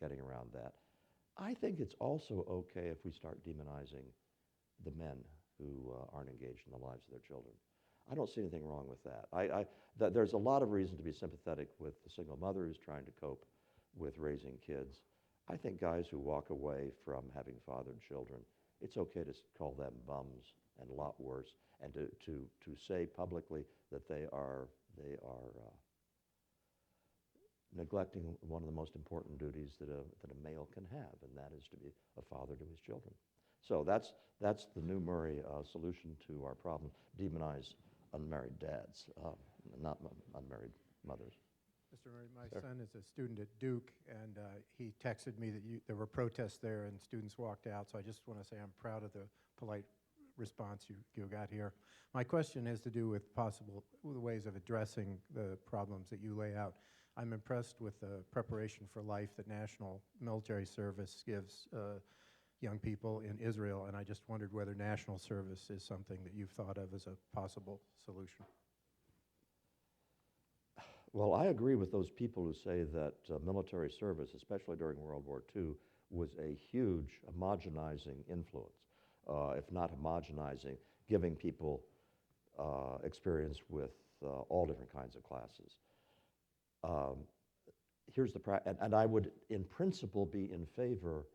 getting around that. I think it's also okay if we start demonizing the men who aren't engaged in the lives of their children. I don't see anything wrong with that. There's a lot of reason to be sympathetic with the single mother who's trying to cope with raising kids. I think guys who walk away from having fathered children, it's okay to call them bums and a lot worse, and to say publicly that they are neglecting one of the most important duties that a male can have, and that is to be a father to his children. So that's the new Murray solution to our problem: demonize unmarried dads, not unmarried mothers. Mr. Murray, my son is a student at Duke, and he texted me that there were protests there and students walked out, so I just want to say I'm proud of the polite response you got here. My question has to do with possible ways of addressing the problems that you lay out. I'm impressed with the preparation for life that national military service gives young people in Israel, and I just wondered whether national service is something that you've thought of as a possible solution. Well, I agree with those people who say that military service, especially during World War II, was a huge homogenizing influence, if not homogenizing, giving people experience with all different kinds of classes. Here's the and I would, in principle, be in favor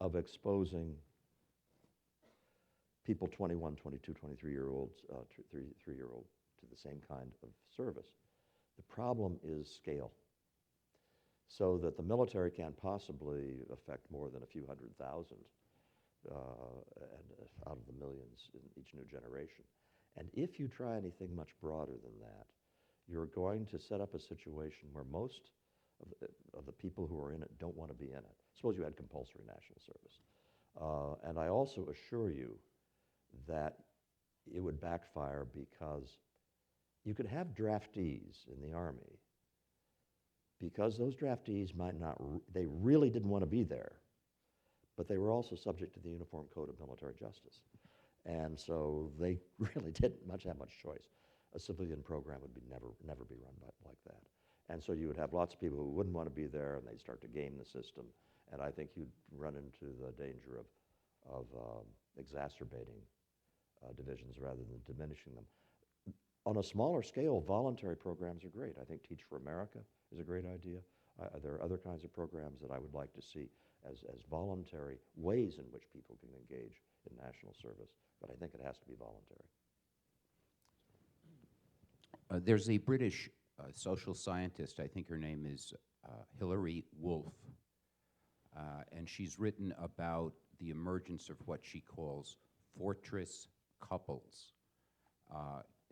of exposing people 21, 22, 23-year-olds, 3-year-old to the same kind of service. The problem is scale. So that the military can't possibly affect more than a few 100,000 out of the millions in each new generation. And if you try anything much broader than that, you're going to set up a situation where most of the people who are in it don't want to be in it. Suppose you had compulsory national service. And I also assure you that it would backfire, because you could have draftees in the Army, because those draftees might not, they really didn't want to be there, but they were also subject to the Uniform Code of Military Justice. And so they really didn't have much choice. A civilian program would never be run like that. And so you would have lots of people who wouldn't want to be there, and they'd start to game the system. And I think you'd run into the danger of exacerbating divisions rather than diminishing them. On a smaller scale, voluntary programs are great. I think Teach for America is a great idea. There are other kinds of programs that I would like to see as voluntary ways in which people can engage in national service, but I think it has to be voluntary. There's a British social scientist, I think her name is Hilary Wolf, and she's written about the emergence of what she calls fortress couples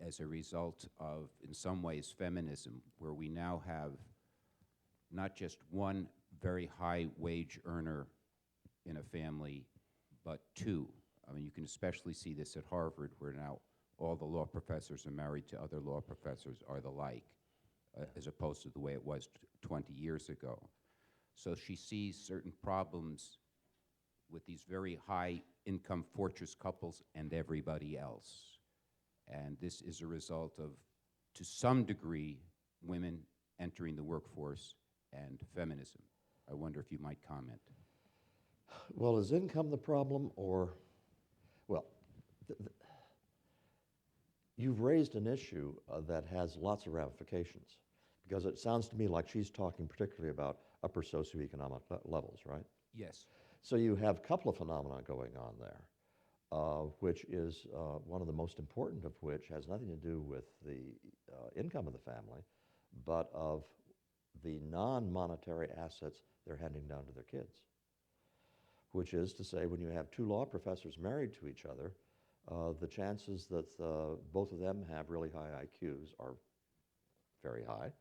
as a result of, in some ways, feminism, where we now have not just one very high wage earner in a family, but two. I mean, you can especially see this at Harvard, where now all the law professors are married to other law professors or the like, as opposed to the way it was 20 years ago. So she sees certain problems with these very high income fortress couples and everybody else. And this is a result of, to some degree, women entering the workforce and feminism. I wonder if you might comment. Well, is income the problem, or, well, you've raised an issue that has lots of ramifications, because it sounds to me like she's talking particularly about upper socioeconomic levels, right? Yes. So you have a couple of phenomena going on there, which is one of the most important of which has nothing to do with the income of the family, but of the non-monetary assets they're handing down to their kids. Which is to say, when you have two law professors married to each other, the chances that both of them have really high IQs are very high,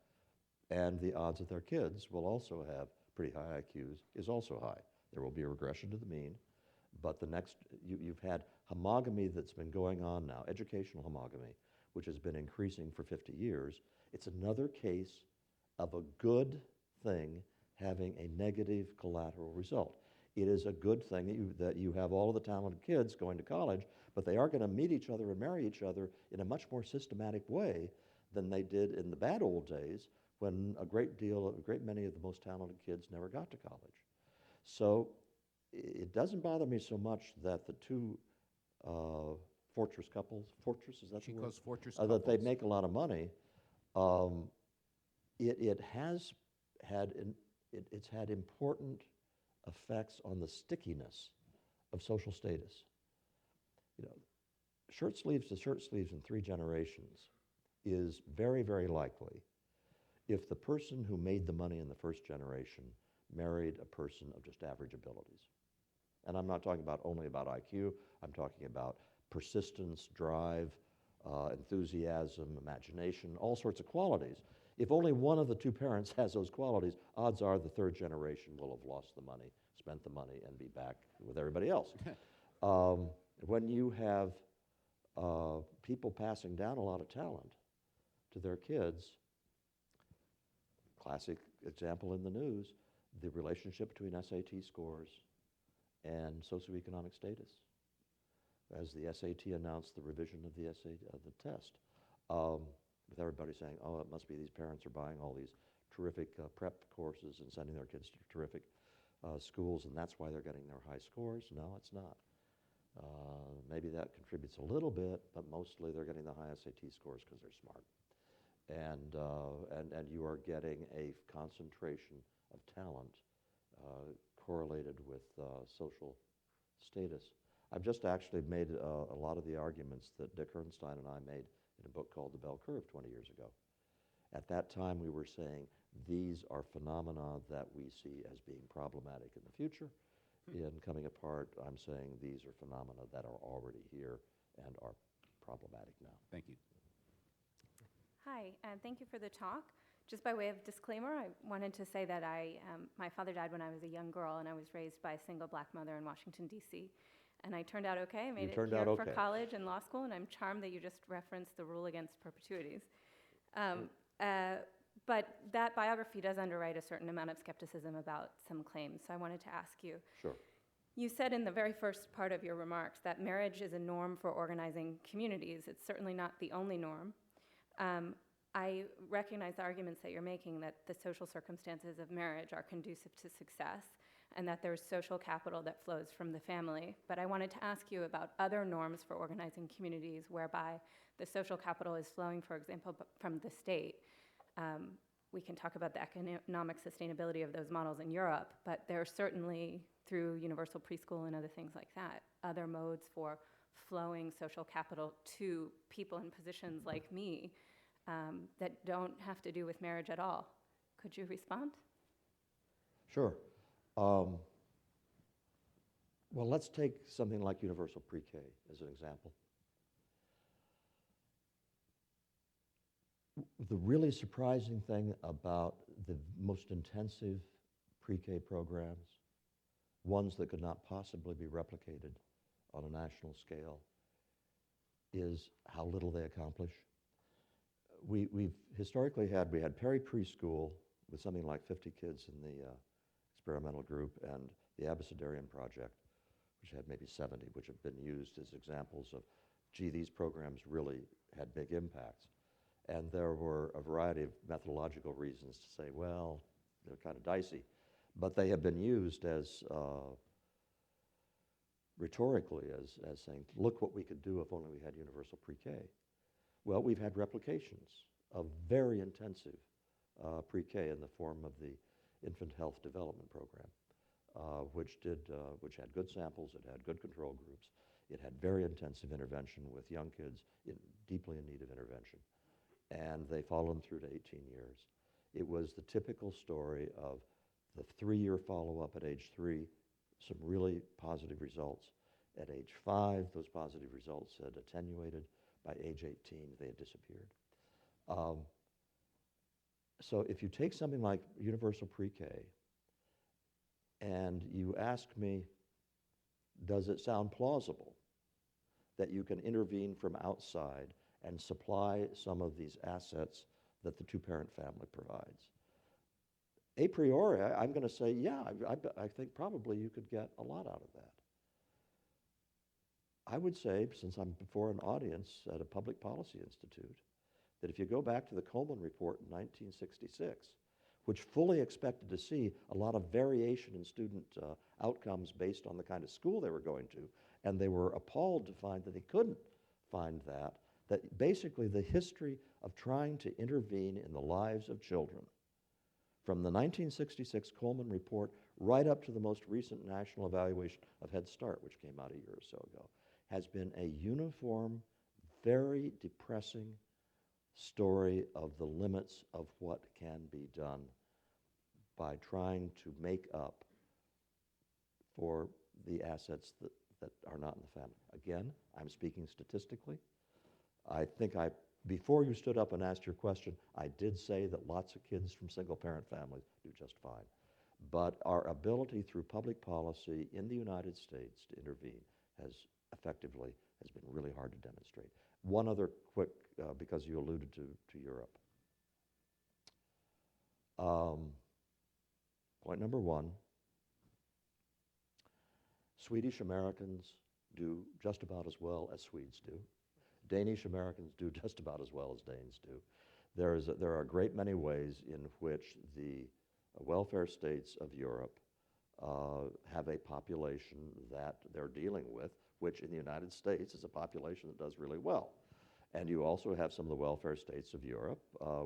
and the odds that their kids will also have pretty high IQs is also high. There will be a regression to the mean, but the next, you've had homogamy that's been going on now, educational homogamy, which has been increasing for 50 years. It's another case of a good thing having a negative collateral result. It is a good thing that you have all of the talented kids going to college, but they are going to meet each other and marry each other in a much more systematic way than they did in the bad old days, when a great many of the most talented kids never got to college. So it doesn't bother me so much that the two fortress couples, fortress, is that the word? She calls fortress That they couples. make a lot of money. It has had, it's had important effects on the stickiness of social status. You know, shirt sleeves to shirt sleeves in 3 generations is very, very likely if the person who made the money in the first generation married a person of just average abilities. And I'm not talking about only about IQ, I'm talking about persistence, drive, enthusiasm, imagination, all sorts of qualities. If only one of the two parents has those qualities, odds are the third generation will have lost the money, spent the money, and be back with everybody else. When you have people passing down a lot of talent to their kids, classic example in the news, the relationship between SAT scores and socioeconomic status. As the SAT announced the revision of the test. with everybody saying, oh, it must be these parents are buying all these terrific prep courses and sending their kids to terrific schools, and that's why they're getting their high scores. No, it's not. Maybe that contributes a little bit, but mostly they're getting the high SAT scores because they're smart. And you are getting a concentration of talent correlated with social status. I've just actually made a lot of the arguments that Dick Herrnstein and I made in a book called The Bell Curve 20 years ago. At that time, we were saying these are phenomena that we see as being problematic in the future. In Coming Apart, I'm saying these are phenomena that are already here and are problematic now. Thank you. Hi, and thank you for the talk. Just by way of disclaimer, I wanted to say that my father died when I was a young girl, and I was raised by a single black mother in Washington, D.C. And I turned out okay. I made it here for college and law school, and I'm charmed that you just referenced the rule against perpetuities. But that biography does underwrite a certain amount of skepticism about some claims, so I wanted to ask you. Sure. You said in the very first part of your remarks that marriage is a norm for organizing communities. It's certainly not the only norm. I recognize the arguments that you're making that the social circumstances of marriage are conducive to success and that there's social capital that flows from the family. But I wanted to ask you about other norms for organizing communities whereby the social capital is flowing, for example, from the state. We can talk about the economic sustainability of those models in Europe, but there are certainly, through universal preschool and other things like that, other modes for flowing social capital to people in positions like me that don't have to do with marriage at all. Could you respond? Sure. Well, let's take something like universal pre-K as an example. The really surprising thing about the most intensive pre-K programs, ones that could not possibly be replicated on a national scale, is how little they accomplish. We've historically had Perry Preschool with something like 50 kids in the experimental group, and the Abecedarian Project, which had maybe 70, which have been used as examples of, gee, these programs really had big impacts. And there were a variety of methodological reasons to say, well, they're kind of dicey. But they have been used as rhetorically as saying, look what we could do if only we had universal pre-K. Well, we've had replications of very intensive pre-K in the form of the Infant Health Development Program, which had good samples, it had good control groups, it had very intensive intervention with young kids deeply in need of intervention. And they followed them through to 18 years. It was the typical story of the 3-year follow-up at age 3, some really positive results. At age 5, those positive results had attenuated. By age 18, they had disappeared. So if you take something like universal pre-K and you ask me, does it sound plausible that you can intervene from outside and supply some of these assets that the two-parent family provides? A priori, I'm going to say, yeah, I think probably you could get a lot out of that. I would say, since I'm before an audience at a public policy institute, that if you go back to the Coleman Report in 1966, which fully expected to see a lot of variation in student outcomes based on the kind of school they were going to, and they were appalled to find that they couldn't find that basically the history of trying to intervene in the lives of children, from the 1966 Coleman Report right up to the most recent national evaluation of Head Start, which came out a year or so ago, has been a uniform, very depressing story of the limits of what can be done by trying to make up for the assets that are not in the family. Again, I'm speaking statistically. I think before you stood up and asked your question, I did say that lots of kids from single-parent families do just fine. But our ability through public policy in the United States to intervene has been really hard to demonstrate. One other quick, because you alluded to Europe. Point number 1, Swedish Americans do just about as well as Swedes do. Danish Americans do just about as well as Danes do. There are a great many ways in which the welfare states of Europe have a population that they're dealing with, which in the United States is a population that does really well. And you also have some of the welfare states of Europe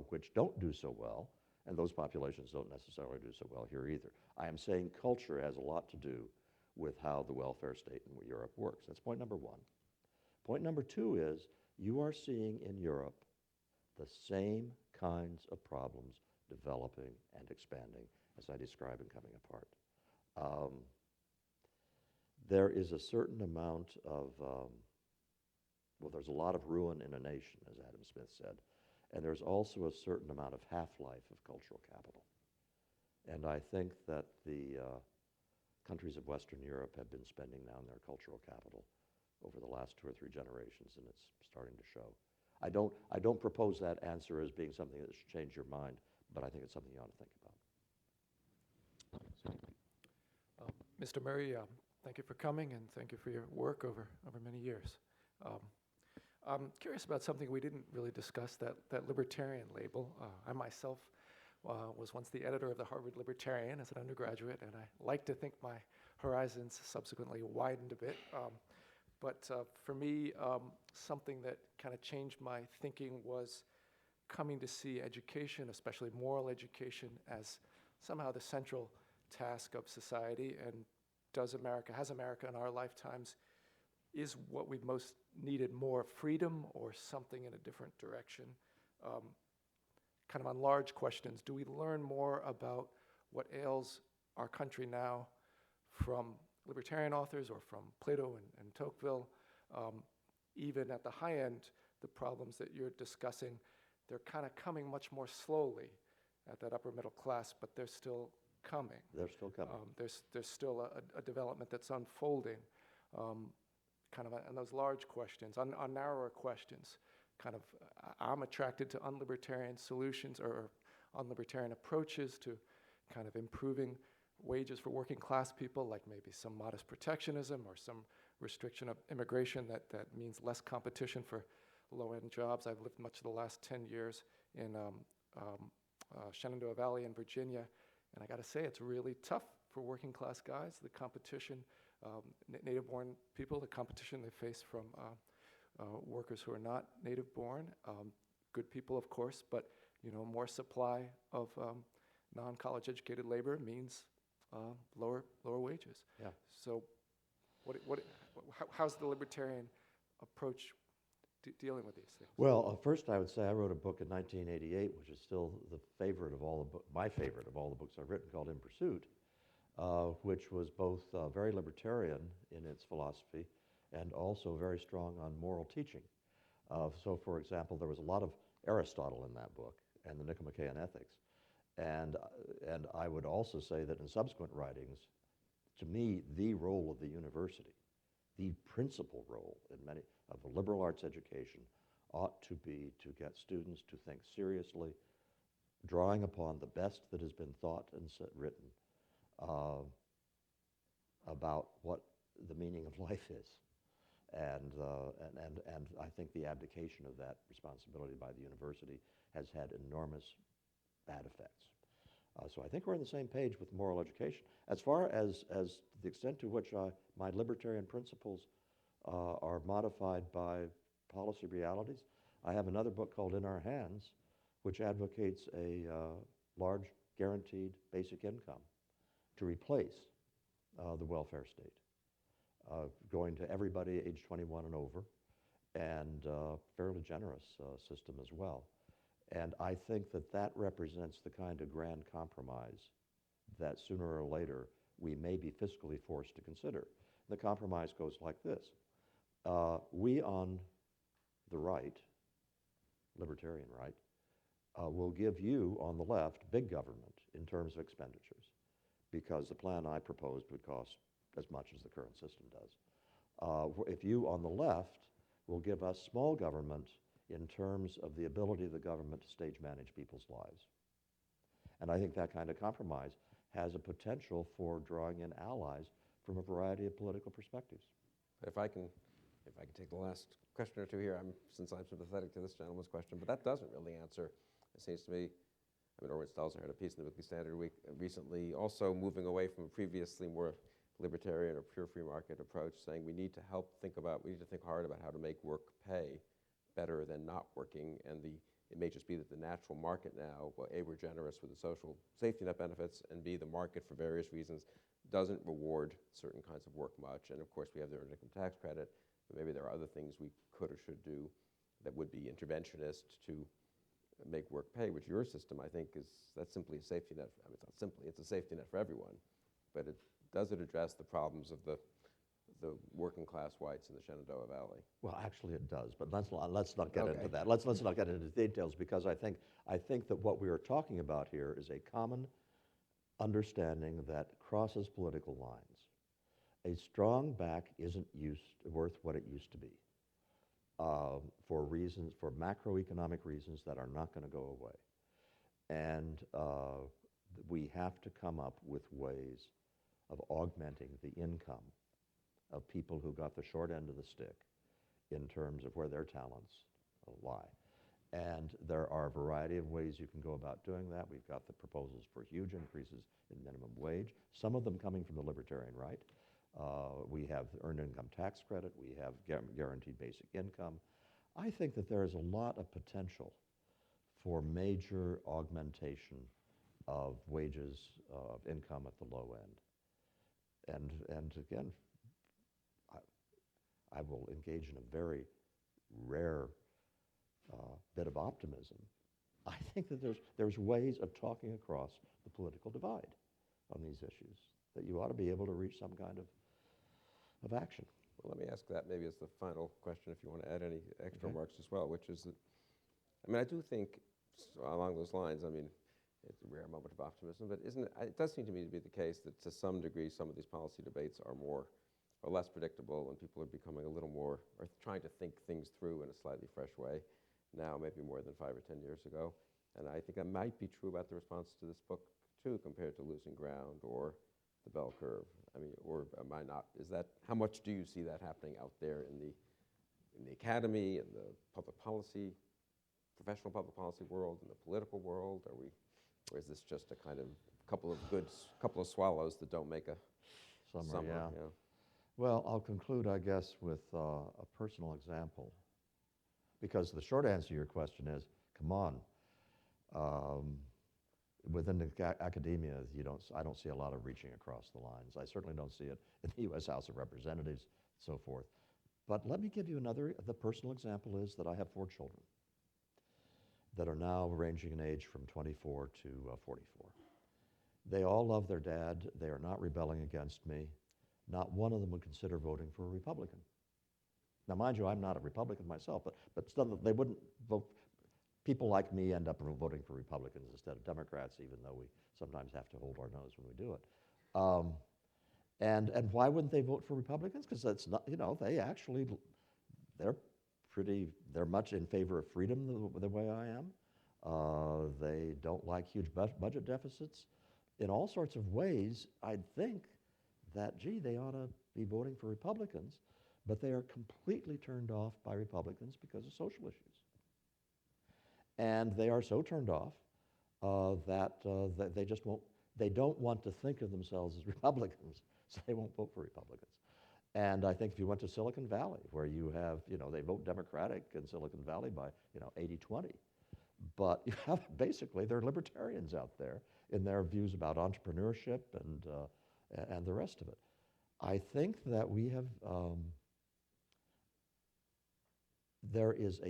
which don't do so well, and those populations don't necessarily do so well here either. I am saying culture has a lot to do with how the welfare state in Europe works. That's point number one. Point number two is you are seeing in Europe the same kinds of problems developing and expanding as I described and coming apart. There is a certain amount of, well, there's a lot of ruin in a nation, as Adam Smith said, and there's also a certain amount of half-life of cultural capital. And I think that the countries of Western Europe have been spending down their cultural capital over the last 2 or 3 generations, and it's starting to show. I don't propose that answer as being something that should change your mind, but I think it's something you ought to think about. Mr. Murray, thank you for coming, and thank you for your work over many years. I'm curious about something we didn't really discuss, that libertarian label. I myself was once the editor of the Harvard Libertarian as an undergraduate, and I like to think my horizons subsequently widened a bit. But for me, something that kind of changed my thinking was coming to see education, especially moral education, as somehow the central task of society. And has America in our lifetimes, is what we've most needed more freedom or something in a different direction? Kind of on large questions, do we learn more about what ails our country now from libertarian authors or from Plato and Tocqueville? Even at the high end, the problems that you're discussing, they're kind of coming much more slowly at that upper middle class, but they're still coming. They're still coming. There's still a development that's unfolding, kind of on those large questions, on narrower questions. Kind of, I'm attracted to unlibertarian solutions or unlibertarian approaches to kind of improving wages for working class people, like maybe some modest protectionism or some restriction of immigration that means less competition for low-end jobs. I've lived much of the last 10 years in Shenandoah Valley in Virginia, and I got to say, it's really tough for working class guys. The competition, native-born people, the competition they face from workers who are not native-born, good people, of course, but more supply of non-college educated labor means lower wages. Yeah. So, how's the libertarian approach dealing with these things? Well, first I would say I wrote a book in 1988, which is still my favorite of all the books I've written, called In Pursuit, which was both very libertarian in its philosophy and also very strong on moral teaching. So, for example, there was a lot of Aristotle in that book and the Nicomachean Ethics. And I would also say that in subsequent writings, to me, the role of the university, the principal role in many of a liberal arts education ought to be to get students to think seriously, drawing upon the best that has been thought and written about what the meaning of life is. And I think the abdication of that responsibility by the university has had enormous bad effects. So I think we're on the same page with moral education. As far as the extent to which my libertarian principles are modified by policy realities, I have another book called In Our Hands, which advocates a large guaranteed basic income to replace the welfare state, going to everybody age 21 and over, and fairly generous system as well. And I think that represents the kind of grand compromise that sooner or later we may be fiscally forced to consider. The compromise goes like this. We on the right, libertarian right, will give you on the left big government in terms of expenditures, because the plan I proposed would cost as much as the current system does. If you on the left will give us small government in terms of the ability of the government to stage manage people's lives. And I think that kind of compromise has a potential for drawing in allies from a variety of political perspectives. If I can if I can take the last question or two here, since I'm sympathetic to this gentleman's question, but that doesn't really answer, it seems to me. I mean, Orwin Stelzer had a piece in the Weekly Standard Week recently, also moving away from a previously more libertarian or pure free market approach, saying we need to think hard about how to make work pay better than not working, and it may just be that the natural market now, well, A, we're generous with the social safety net benefits, and B, the market for various reasons doesn't reward certain kinds of work much, and of course we have the earned income tax credit, but maybe there are other things we could or should do that would be interventionist to make work pay, which your system, I think, that's simply a safety net. I mean, it's not simply, it's a safety net for everyone, but does it address the problems of the working class whites in the Shenandoah Valley? Well, actually it does, but let's not get Okay. into that. Let's not get into details, because I think that what we are talking about here is a common understanding that crosses political lines. A strong back isn't worth what it used to be, for macroeconomic reasons that are not going to go away. And we have to come up with ways of augmenting the income of people who got the short end of the stick in terms of where their talents lie. And there are a variety of ways you can go about doing that. We've got the proposals for huge increases in minimum wage, some of them coming from the libertarian right. We have the earned income tax credit. We have guaranteed basic income. I think that there is a lot of potential for major augmentation of wages, of income at the low end. And again, I will engage in a very rare bit of optimism. I think that there's ways of talking across the political divide on these issues, that you ought to be able to reach some kind of action. Well, let me ask that maybe as the final question, if you want to add any extra remarks as well, which is that, I mean, I do think along those lines, I mean, it's a rare moment of optimism, but it does seem to me to be the case that to some degree some of these policy debates are less predictable, and people are becoming a little more, or trying to think things through in a slightly fresh way now, maybe more than 5 or 10 years ago. And I think that might be true about the response to this book too, compared to Losing Ground or The Bell Curve. I mean, or am I not? How much do you see that happening out there in the academy, in the public policy, professional public policy world, in the political world? Or is this just a kind of couple of swallows that don't make a summer? Yeah. Well, I'll conclude, I guess, with a personal example, because the short answer to your question is, come on. Within the academia, I don't see a lot of reaching across the lines. I certainly don't see it in the U.S. House of Representatives, so forth. But let me give you the personal example is that I have 4 children that are now ranging in age from 24 to 44. They all love their dad. They are not rebelling against me. Not one of them would consider voting for a Republican. Now, mind you, I'm not a Republican myself, but still, they wouldn't vote. People like me end up voting for Republicans instead of Democrats, even though we sometimes have to hold our nose when we do it. And why wouldn't they vote for Republicans? Because that's not, they're much in favor of freedom the way I am. They don't like huge budget deficits. In all sorts of ways, I'd think that, gee, they ought to be voting for Republicans, but they are completely turned off by Republicans because of social issues. And they are so turned off that they just won't, they don't want to think of themselves as Republicans, so they won't vote for Republicans. And I think if you went to Silicon Valley, where you have, they vote Democratic in Silicon Valley by, 80-20. But you have, basically, they're libertarians out there in their views about entrepreneurship and the rest of it. I think that we have, there is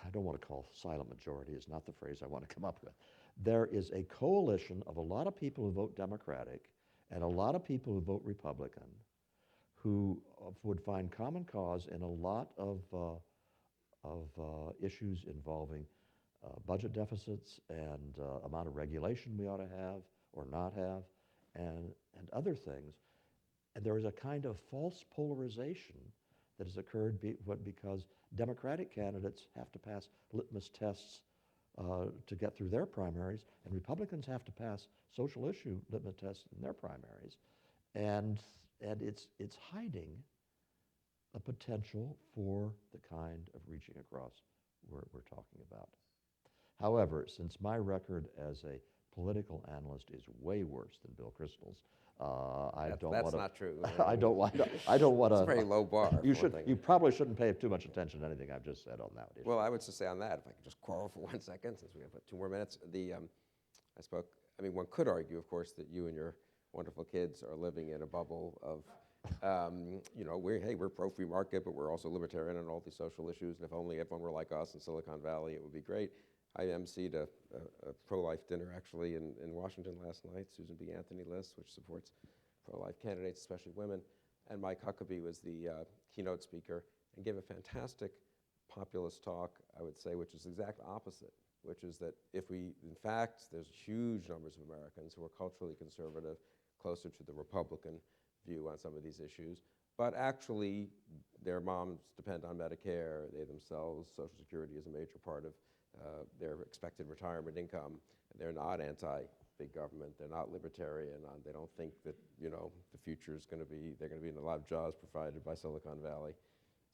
I don't want to call silent majority, is not the phrase I want to come up with. There is a coalition of a lot of people who vote Democratic and a lot of people who vote Republican who would find common cause in a lot of issues involving budget deficits and amount of regulation we ought to have or not have, and other things. And there is a kind of false polarization that has occurred because Democratic candidates have to pass litmus tests to get through their primaries, and Republicans have to pass social issue litmus tests in their primaries. And it's hiding a potential for the kind of reaching across we're talking about. However, since my record as a political analyst is way worse than Bill Kristol's, I don't want to. That's not true. I don't want. I don't want to. It's a very low bar. You for one should. thing. You probably shouldn't pay too much attention to anything I've just said on that issue. Well, I would just say on that, if I could just quarrel for 1 second, since we have 2 more minutes. I mean, one could argue, of course, that you and your wonderful kids are living in a bubble of, you know, we're pro-free market, but we're also libertarian on all these social issues, and if only everyone were like us in Silicon Valley, it would be great. I emceed a pro-life dinner, actually, in Washington last night, Susan B. Anthony list, which supports pro-life candidates, especially women, and Mike Huckabee was the keynote speaker and gave a fantastic populist talk, I would say, which is the exact opposite, which is that if we, in fact, there's huge numbers of Americans who are culturally conservative, closer to the Republican view on some of these issues, but actually their moms depend on Medicare, they themselves, Social Security is a major part of their expected retirement income. They're not anti-big government, they're not libertarian, they don't think that, you know, the future is going to be, they're going to be in a lot of jobs provided by Silicon Valley.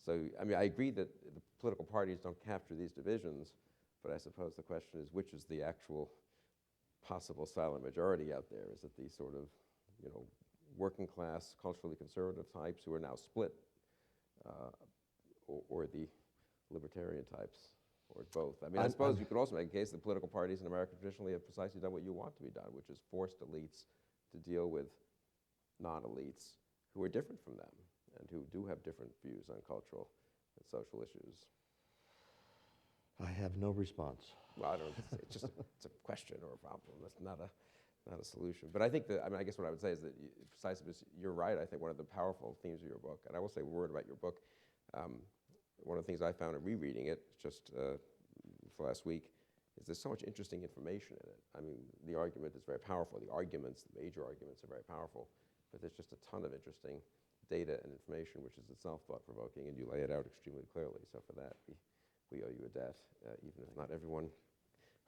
So, I mean, I agree that the political parties don't capture these divisions, but I suppose the question is, which is the actual possible silent majority out there? Is it these sort of, you know, working class, culturally conservative types who are now split, or the libertarian types, or both? I mean, I suppose you could also make a case that political parties in America traditionally have precisely done what you want to be done, which is forced elites to deal with non-elites who are different from them and who do have different views on cultural and social issues. I have no response. Well, I don't. It's just it's a question or a problem. It's not a solution. But I think that, I mean, I guess what I would say is that precisely because you're right. I think one of the powerful themes of your book, and I will say a word about your book. One of the things I found in rereading it just last week is there's so much interesting information in it. I mean, the argument is very powerful. The arguments, the major arguments, are very powerful. But there's just a ton of interesting data and information, which is itself thought-provoking, and you lay it out extremely clearly. So for that, we owe you a debt, even if not everyone,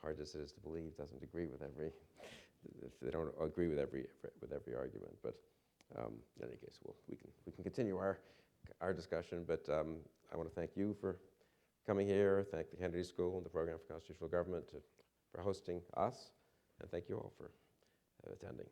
hard as it is to believe, doesn't agree with every, if they don't agree with every argument. But in any case, we can continue our discussion. But I want to thank you for coming here. Thank the Kennedy School and the Program for Constitutional Government for hosting us, and thank you all for attending.